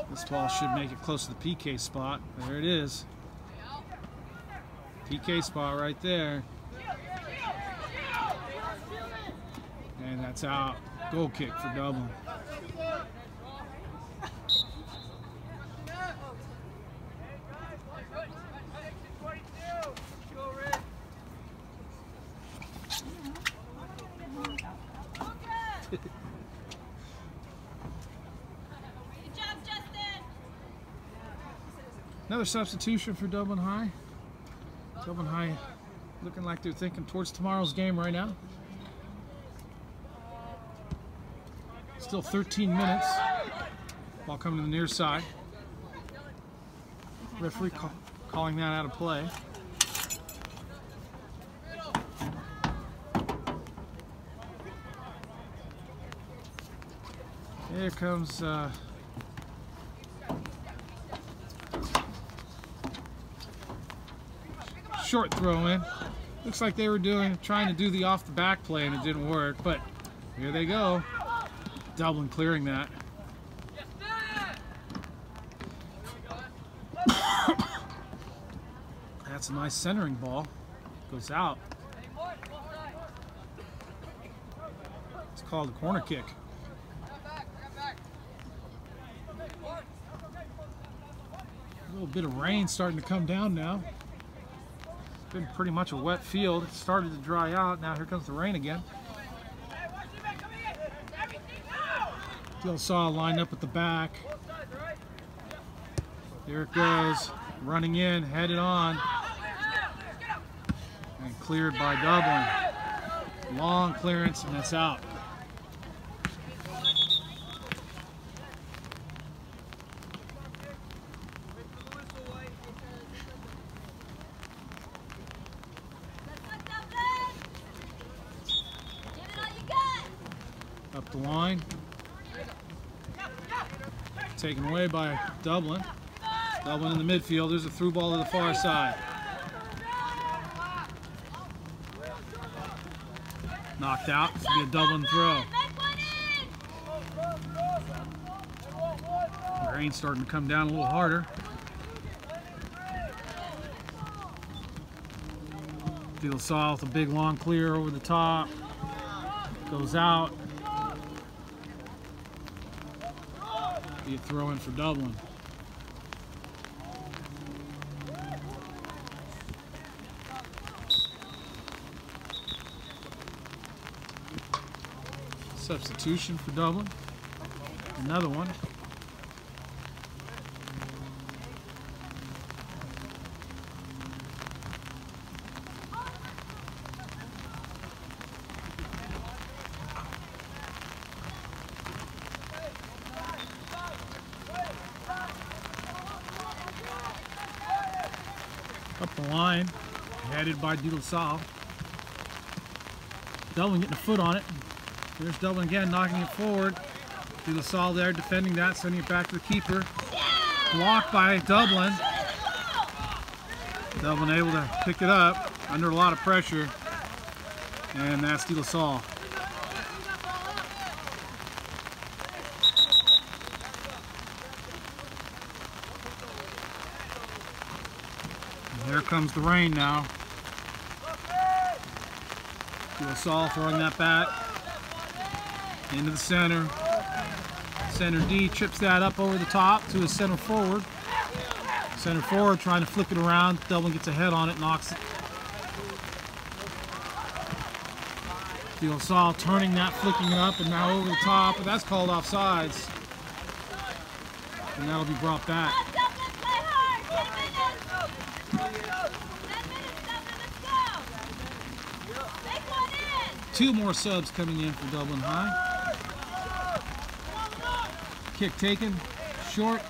This ball should make it close to the PK spot. There it is. PK spot right there. And that's out. Goal kick for Dublin. Another substitution for Dublin High. Dublin High looking like they're thinking towards tomorrow's game right now. Still 13 minutes. Ball coming to the near side. Referee calling that out of play. Here comes short throw in. Looks like they were trying to do the off the back play and it didn't work, but here they go. Dublin clearing that. That's a nice centering ball. Goes out. It's called a corner kick. A little bit of rain starting to come down now. It's been pretty much a wet field. It started to dry out. Now here comes the rain again. DeLasalle lined up at the back. There it goes. Running in, headed on. And cleared by Dublin. Long clearance, and that's out. Up the line. Taken away by Dublin. Dublin in the midfield. There's a through ball to the far side. Knocked out. This will be a Dublin throw. The rain's starting to come down a little harder. DeLasalle with a big long clear over the top. Goes out. Be a throw in for Dublin. Substitution for Dublin. Another one. Up the line, headed by DeLasalle. Dublin getting a foot on it. There's Dublin again, knocking it forward. DeLasalle there defending that, sending it back to the keeper. Blocked by Dublin. Dublin able to pick it up under a lot of pressure. And that's DeLasalle. And here comes the rain now. DeLasalle throwing that back into the center. Center D trips that up over the top to his center forward. Center forward trying to flick it around. Dublin gets a head on it, knocks it. DeLasalle turning that, flicking it up, and now over the top. And that's called offsides. And that'll be brought back. 2 more subs coming in for Dublin High. Kick taken, short.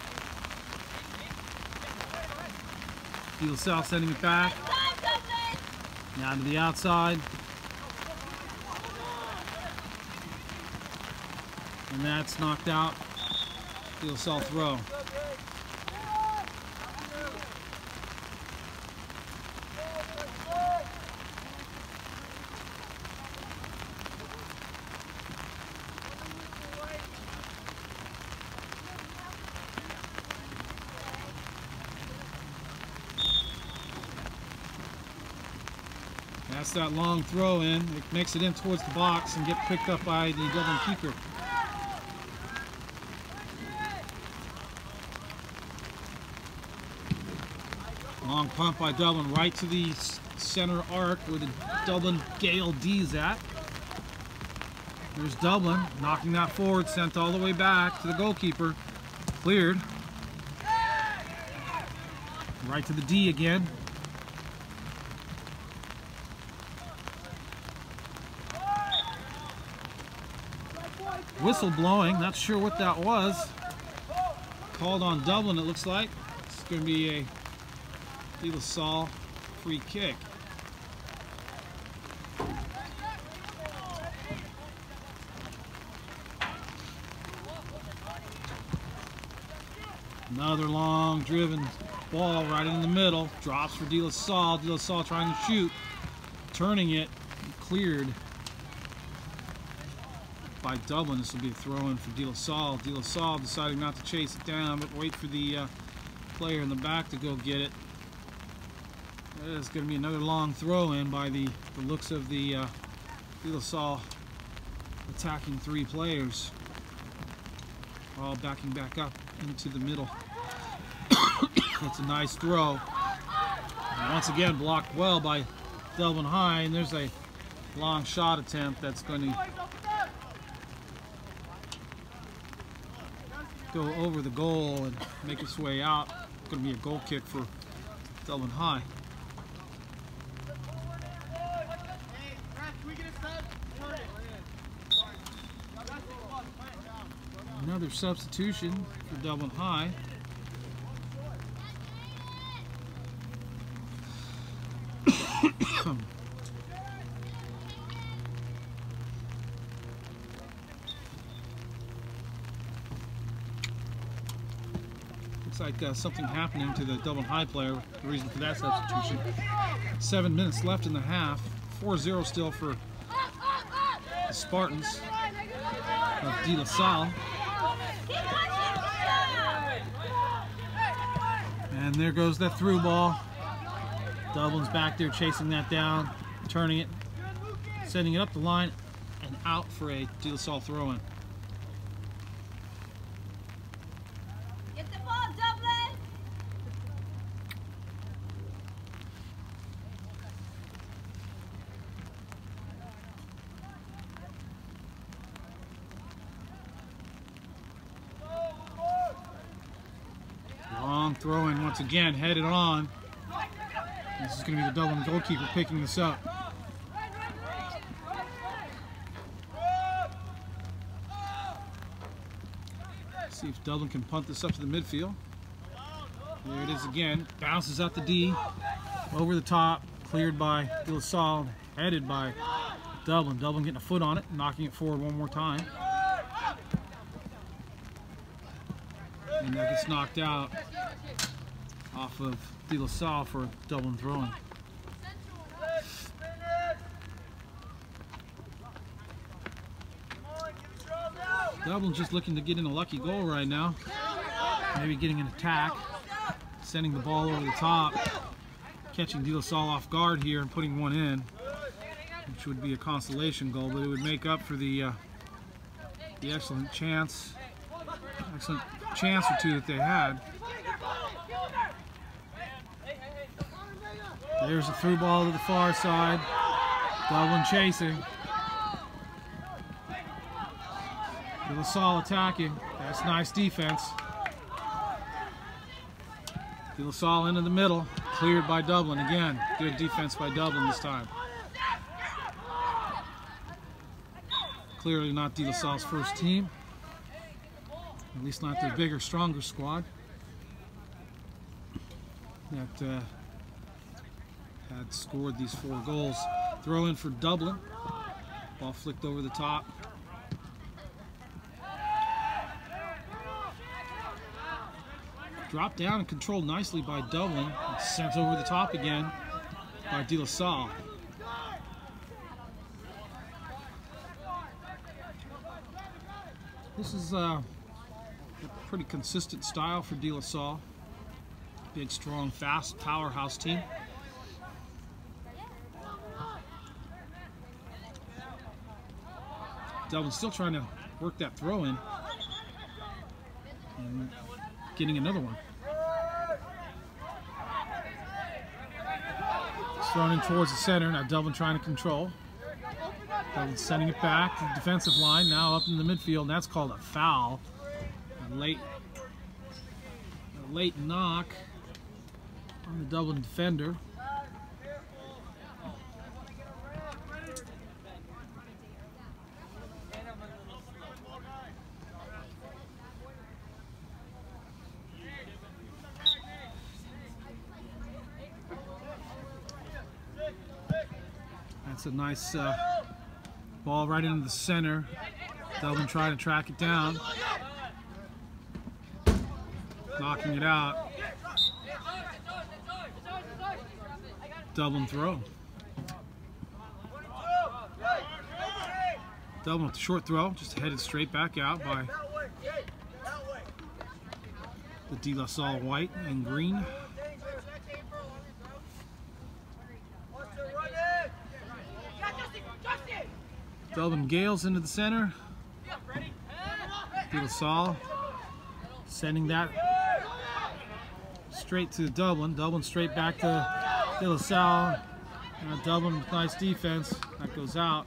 DeLasalle sending it back. Now to the outside. And that's knocked out. DeLasalle throw. That's that long throw in. It makes it in towards the box and get picked up by the Dublin keeper. Long pump by Dublin right to the center arc where the Dublin Gale D's at. There's Dublin knocking that forward, sent all the way back to the goalkeeper. Cleared. Right to the D again. Whistle blowing, not sure what that was. Called on Dublin, it looks like. It's going to be a DeLasalle free kick. Another long driven ball right in the middle. Drops for DeLasalle. DeLasalle trying to shoot. Turning it. Cleared by Dublin. This will be a throw-in for DeLasalle. DeLasalle deciding not to chase it down, but wait for the player in the back to go get it. There's going to be another long throw in by the looks of the DeLasalle attacking three players. All backing back up into the middle. That's a nice throw. And once again blocked well by Delvin High, and there's a long shot attempt that's going to go over the goal and make its way out. It's going to be a goal kick for Delvin High. Another substitution for Dublin High. Looks like something happening to the Dublin High player. The reason for that substitution. 7 minutes left in the half. 4-0 still for the Spartans of DeLasalle. And there goes that through ball. Dublin's back there chasing that down, turning it, sending it up the line, and out for a DeLasalle throw-in. Get the ball, Dublin! Long throw-in once again, headed on. This is going to be the Dublin goalkeeper picking this up. See if Dublin can punt this up to the midfield. There it is again. Bounces out the D. Over the top. Cleared by DeLasalle. Headed by Dublin. Dublin getting a foot on it. Knocking it forward one more time. And that gets knocked out off of DeLasalle for Dublin throwing. Dublin's just looking to get in a lucky goal right now. Maybe getting an attack, sending the ball over the top, catching DeLasalle off guard here and putting one in, which would be a consolation goal, but it would make up for the excellent chance or two that they had. There's a through ball to the far side. Dublin chasing. DeLasalle attacking. That's nice defense. DeLasalle into the middle. Cleared by Dublin again. Good defense by Dublin this time. Clearly not DeLasalle's first team. At least not their bigger, stronger squad that had scored these 4 goals. Throw in for Dublin. Ball flicked over the top. Dropped down and controlled nicely by Dublin. And sent over the top again by DeLasalle. This is a pretty consistent style for DeLasalle. Big, strong, fast, powerhouse team. Dublin's still trying to work that throw in and getting another one. It's thrown in towards the center. Now Dublin trying to control. Dublin sending it back to the defensive line. Now up in the midfield, and that's called a foul. A late knock on the Dublin defender. That's a nice ball right into the center. Dublin trying to track it down. Knocking it out. Dublin throw. Dublin with the short throw, just headed straight back out by the DeLasalle white and green. Dublin Gales into the center. DeLasalle sending that straight to Dublin. Dublin straight back to DeLasalle. Dublin with nice defense. That goes out.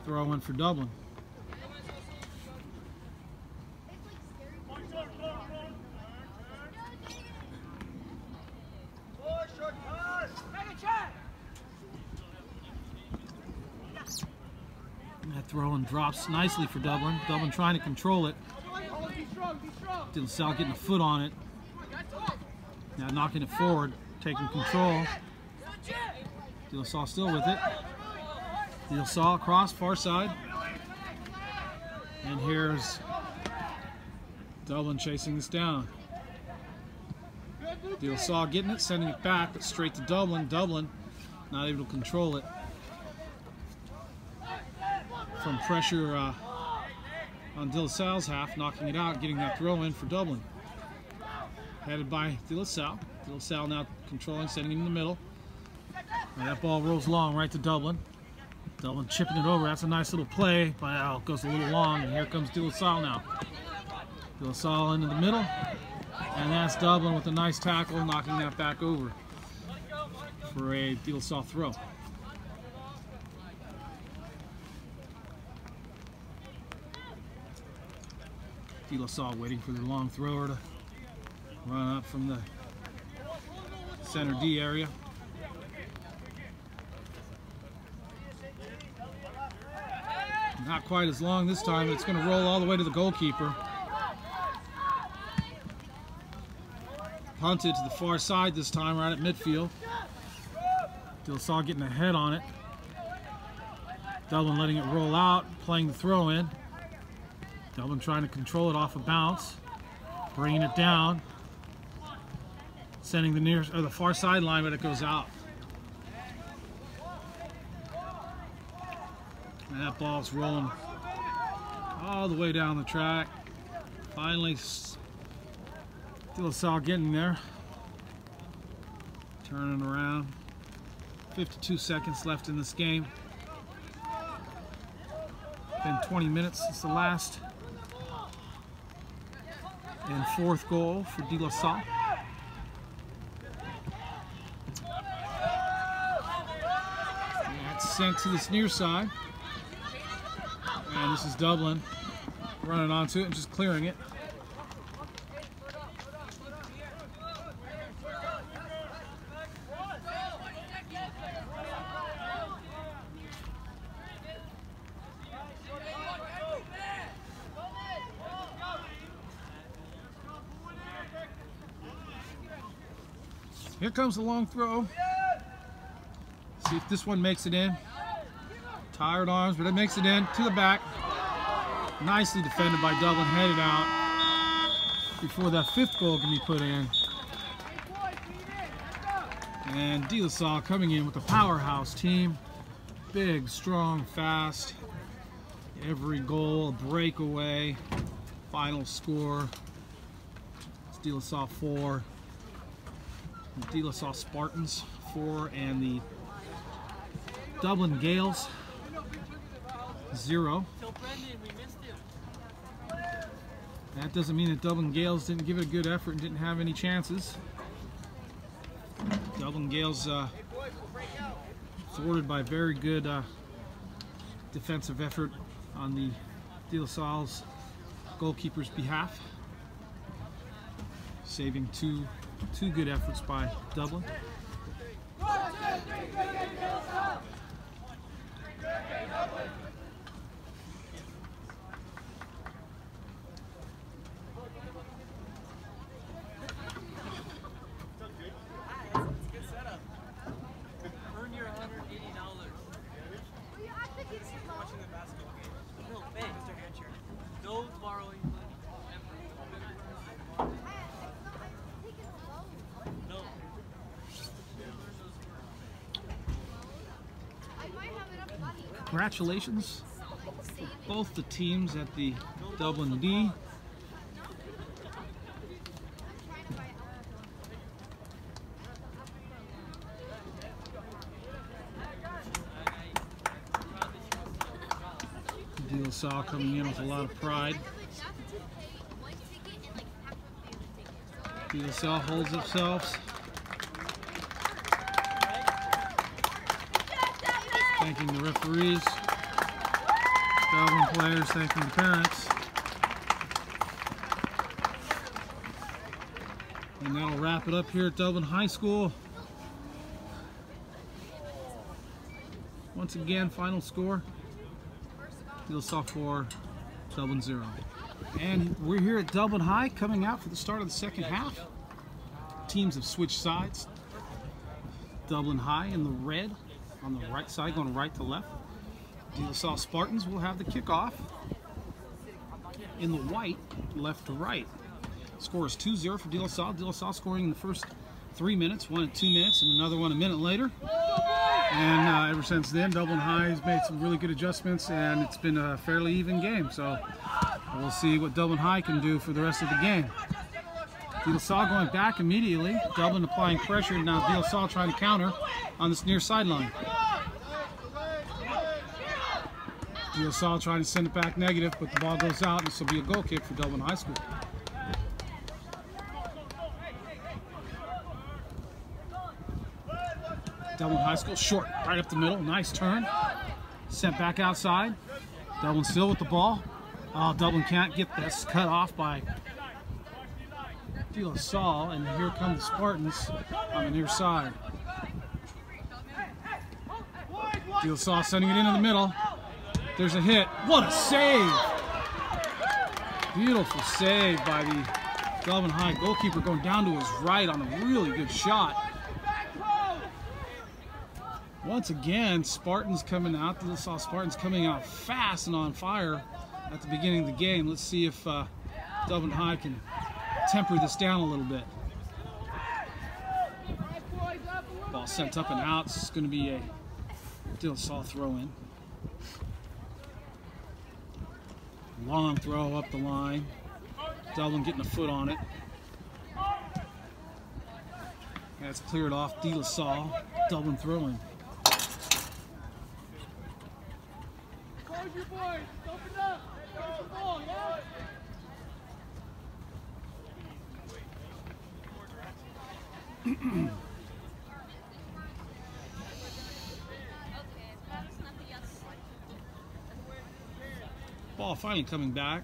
Throw in for Dublin. That throw in drops nicely for Dublin. Dublin trying to control it. DeLasalle getting a foot on it. Now knocking it forward, taking control. DeLasalle still with it. DeLasalle across, far side. And here's Dublin chasing this down. DeLasalle getting it, sending it back, but straight to Dublin. Dublin not able to control it. From pressure on DeLaSalle's half, knocking it out, getting that throw in for Dublin. Headed by DeLasalle. DeLasalle now controlling, sending him in the middle. And that ball rolls long right to Dublin. Dublin chipping it over. That's a nice little play, but it goes a little long, and here comes DeLasalle now. DeLasalle into the middle, and that's Dublin with a nice tackle, knocking that back over for a DeLasalle throw. DeLasalle waiting for the long thrower to run up from the center D area. Not quite as long this time. It's going to roll all the way to the goalkeeper. Punted to the far side this time, right at midfield. DeLasalle getting a head on it. Dublin letting it roll out, playing the throw in. Dublin trying to control it off a bounce, bringing it down, sending the far sideline, but it goes out. And that ball's rolling all the way down the track. Finally, DeLasalle getting there, turning around. 52 seconds left in this game. Been 20 minutes since the last and fourth goal for DeLasalle. That's sent to this near side. And this is Dublin running onto it and just clearing it. Here comes the long throw. See if this one makes it in. Tired arms, but it makes it in to the back. Nicely defended by Dublin, headed out before that fifth goal can be put in. And DeLasalle coming in with a powerhouse team. Big, strong, fast. Every goal, a breakaway. Final score. It's DeLasalle 4. DeLasalle Spartans 4, and the Dublin Gales 0. That doesn't mean that Dublin Gales didn't give it a good effort and didn't have any chances. Dublin Gales thwarted by very good defensive effort on the DeLaSalle's goalkeeper's behalf, saving two good efforts by Dublin. Congratulations, both the teams at the Dublin D. DeLasalle coming in with a lot of pride. DeLasalle holds themselves. Thanking the referees. Dublin players thanking the parents. And that'll wrap it up here at Dublin High School. Once again, final score, DeLasalle 4, Dublin 0. And we're here at Dublin High coming out for the start of the second half. Teams have switched sides. Dublin High in the red on the right side, going right to left. DeLasalle Spartans will have the kickoff in the white, left to right. Score is 2-0 for DeLaSalle. DeLaSalle scoring in the first 3 minutes, one in 2 minutes, and another one a minute later. And ever since then, Dublin High has made some really good adjustments, and it's been a fairly even game. So we'll see what Dublin High can do for the rest of the game. DeLaSalle going back immediately. Dublin applying pressure, and now DeLaSalle trying to counter on this near sideline. DeLaSalle trying to send it back negative, but the ball goes out, and this will be a goal kick for Dublin High School. Dublin High School, short, right up the middle, nice turn. Sent back outside. Dublin still with the ball. Oh, Dublin can't get this, cut off by DeLaSalle, and here come the Spartans on the near side. DeLaSalle sending it into the middle. There's a hit. What a save! Beautiful save by the Dublin High goalkeeper, going down to his right on a really good shot. Once again, Spartans coming out. DeLaSalle Spartans coming out fast and on fire at the beginning of the game. Let's see if Dublin High can temper this down a little bit. Ball sent up and out. This is going to be a DeLaSalle throw-in. Long throw up the line. Dublin getting a foot on it. That's cleared off DeLaSalle. Dublin throw-in. Ball finally coming back.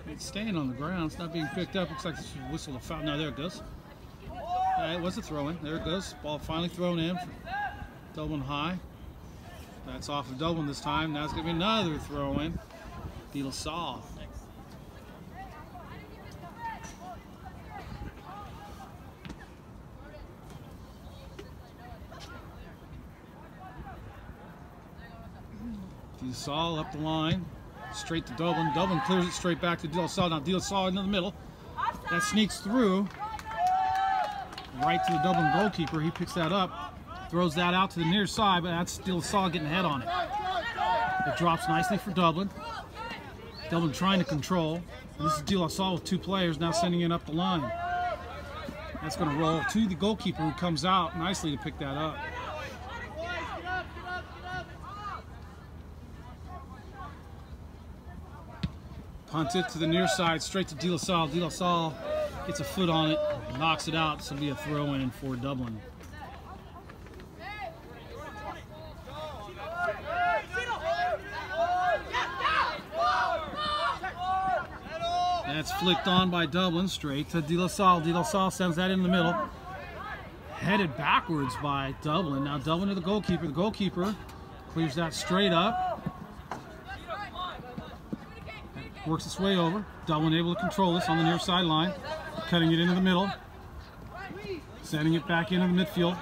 It's staying on the ground. It's not being picked up. Looks like this should whistle a foul. No, there it goes. It was a throw-in. There it goes. Ball finally thrown in for Dublin High. That's off of Dublin this time. Now it's going to be another throw-in. DeLaSalle. DeLaSalle up the line, straight to Dublin. Dublin clears it straight back to DeLaSalle. Now DeLaSalle into the middle. That sneaks through right to the Dublin goalkeeper. He picks that up, throws that out to the near side, but that's DeLaSalle getting ahead on it. It drops nicely for Dublin. Dublin trying to control. And this is DeLaSalle with two players now sending it up the line. That's going to roll to the goalkeeper, who comes out nicely to pick that up. Punt it to the near side, straight to DeLaSalle. DeLaSalle gets a foot on it, knocks it out. This will be a throw-in for Dublin. That's flicked on by Dublin, straight to DeLaSalle. DeLaSalle sends that in the middle. Headed backwards by Dublin. Now Dublin to the goalkeeper. The goalkeeper clears that straight up. Works its way over. Dublin able to control this on the near sideline. Cutting it into the middle. Sending it back into the midfield.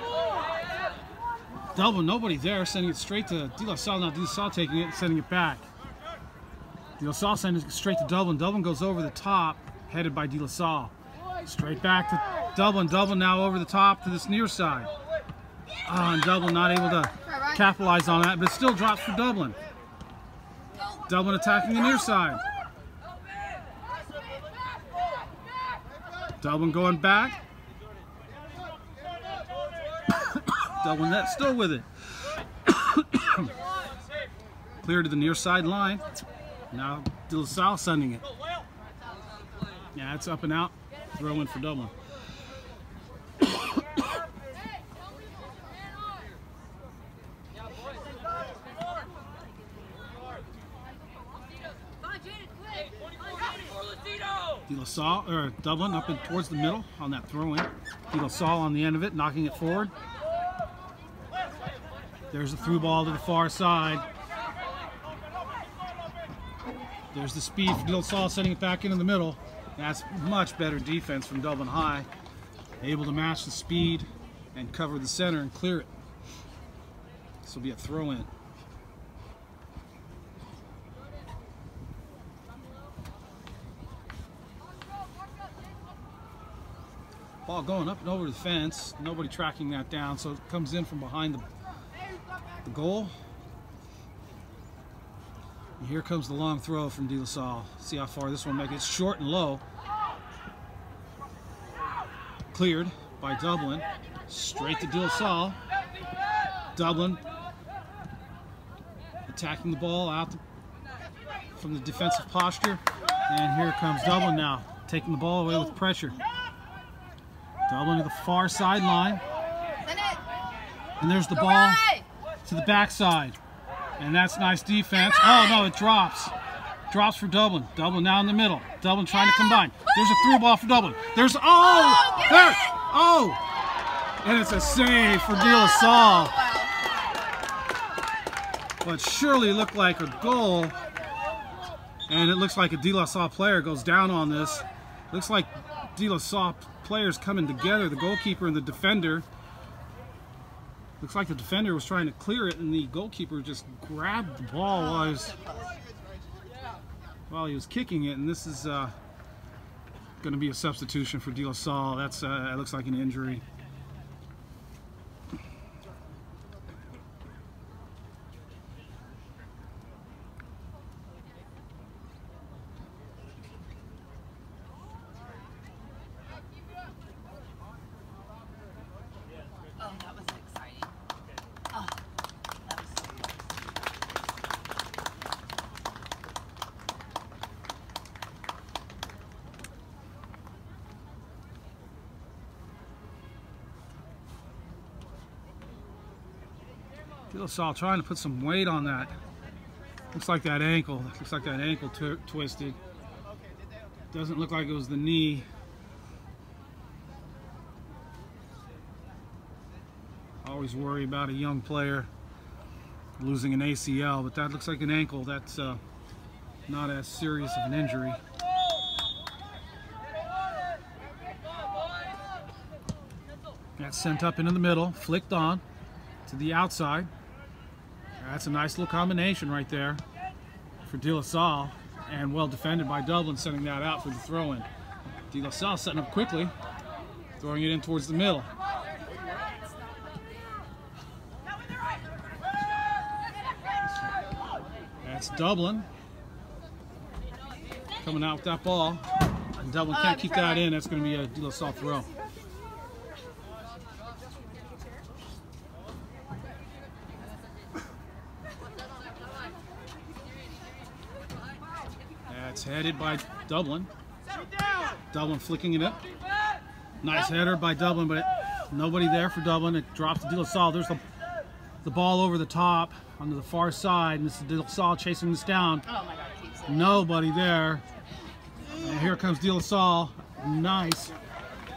Dublin, nobody there. Sending it straight to DeLaSalle. Now DeLaSalle taking it and sending it back. DeLaSalle sending it straight to Dublin. Dublin goes over the top, headed by DeLaSalle. Straight back to Dublin. Dublin now over the top to this near side. And Dublin not able to capitalize on that, but it still drops for Dublin. Dublin attacking the near side. Dublin going back. Dublin net still with it. Clear to the near side line. Now DeLasalle sending it. Yeah, it's up and out. Throw in for Dublin. DeLasalle, or Dublin up in towards the middle on that throw in. DeLasalle on the end of it, knocking it forward. There's the through ball to the far side. There's the speed for DeLasalle, sending it back into the middle. That's much better defense from Dublin High. Able to match the speed and cover the center and clear it. This will be a throw in. Ball going up and over the fence. Nobody tracking that down, so it comes in from behind the goal. And here comes the long throw from DeLasalle. See how far this one makes it. It's short and low. Cleared by Dublin. Straight to DeLasalle. Dublin attacking the ball out from the defensive posture. And here comes Dublin now, taking the ball away with pressure. Dublin to the far sideline. And there's the ball to the backside. And that's nice defense. Oh no, it drops. Drops for Dublin. Dublin now in the middle. Dublin trying to combine. There's a through ball for Dublin. There's, oh! There! Oh! And it's a save for DeLasalle. But surely looked like a goal. And it looks like a DeLasalle player goes down on this. Looks like DeLasalle players coming together, the goalkeeper and the defender. Looks like the defender was trying to clear it and the goalkeeper just grabbed the ball while he was kicking it, and this is going to be a substitution for DeLasalle. That's it looks like an injury. DeLasalle trying to put some weight on that. Looks like that ankle. Looks like that ankle twisted. Doesn't look like it was the knee. Always worry about a young player losing an ACL, but that looks like an ankle. That's not as serious of an injury. That's sent up into the middle, flicked on to the outside. That's a nice little combination right there for DeLasalle, and well defended by Dublin, sending that out for the throw-in. DeLasalle setting up quickly, throwing it in towards the middle. That's Dublin coming out with that ball, and Dublin can't keep that in. That's going to be a DeLasalle throw. That's headed by Dublin. Dublin flicking it up. Nice header by Dublin, but nobody there for Dublin. It drops to DeLasalle. There's the ball over the top onto the far side, and this is DeLasalle chasing this down. Oh my God, keeps it. Nobody there. And here comes DeLasalle. Nice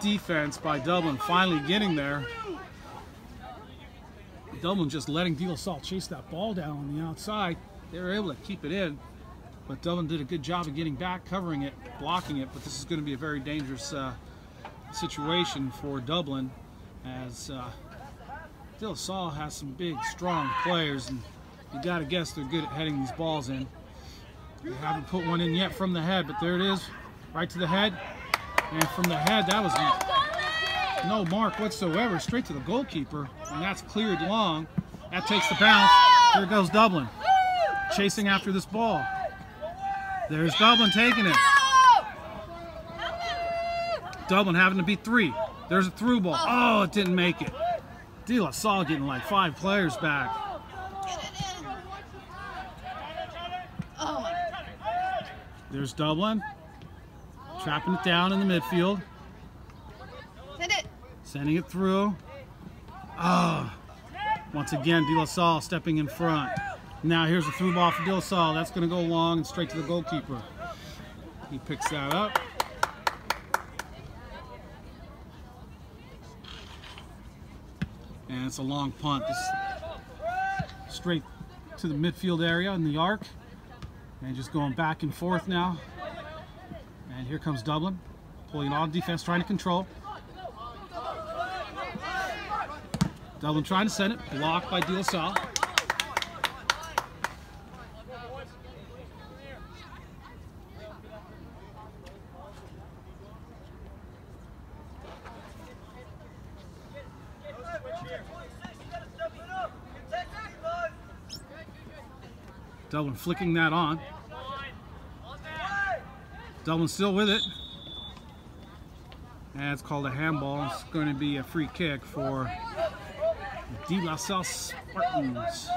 defense by Dublin, finally getting there. Dublin just letting DeLasalle chase that ball down on the outside. They were able to keep it in, but Dublin did a good job of getting back, covering it, blocking it. But this is going to be a very dangerous situation for Dublin, as DeLasalle has some big, strong players, and you got to guess they're good at heading these balls in. They haven't put one in yet from the head, but there it is, right to the head. And from the head, that was no mark whatsoever, straight to the goalkeeper, and that's cleared long. That takes the bounce. Here goes Dublin, chasing after this ball. There's Dublin taking it. Dublin having to beat three. There's a through ball. Oh, it didn't make it. DeLasalle getting like 5 players back. Oh my. There's Dublin. Trapping it down in the midfield. Send it. Sending it through. Ah. Once again, DeLasalle stepping in front. Now here's a through ball for DeLasalle. That's going to go long and straight to the goalkeeper. He picks that up. And it's a long punt. This straight to the midfield area in the arc. And just going back and forth now. And here comes Dublin. Pulling on defense, trying to control. Dublin trying to send it. Blocked by DeLasalle. Dublin flicking that on. Dublin still with it. And it's called a handball. It's going to be a free kick for DeLasalle Spartans.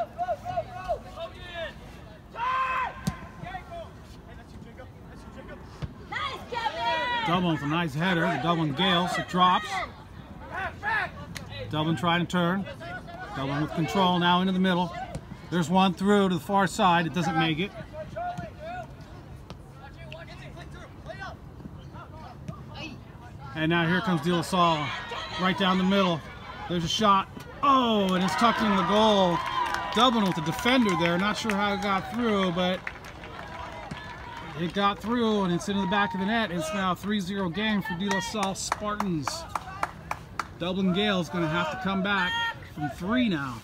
Dublin with a nice header. The Dublin Gales. It drops. Dublin trying to turn. Dublin with control now into the middle. There's one through to the far side. It doesn't make it. And now here comes DeLasalle right down the middle. There's a shot. Oh, and it's tucked in the goal. Dublin with the defender there. Not sure how it got through, but it got through and it's into the back of the net. It's now a 3-0 game for DeLasalle Spartans. Dublin Gale is going to have to come back from 3 now.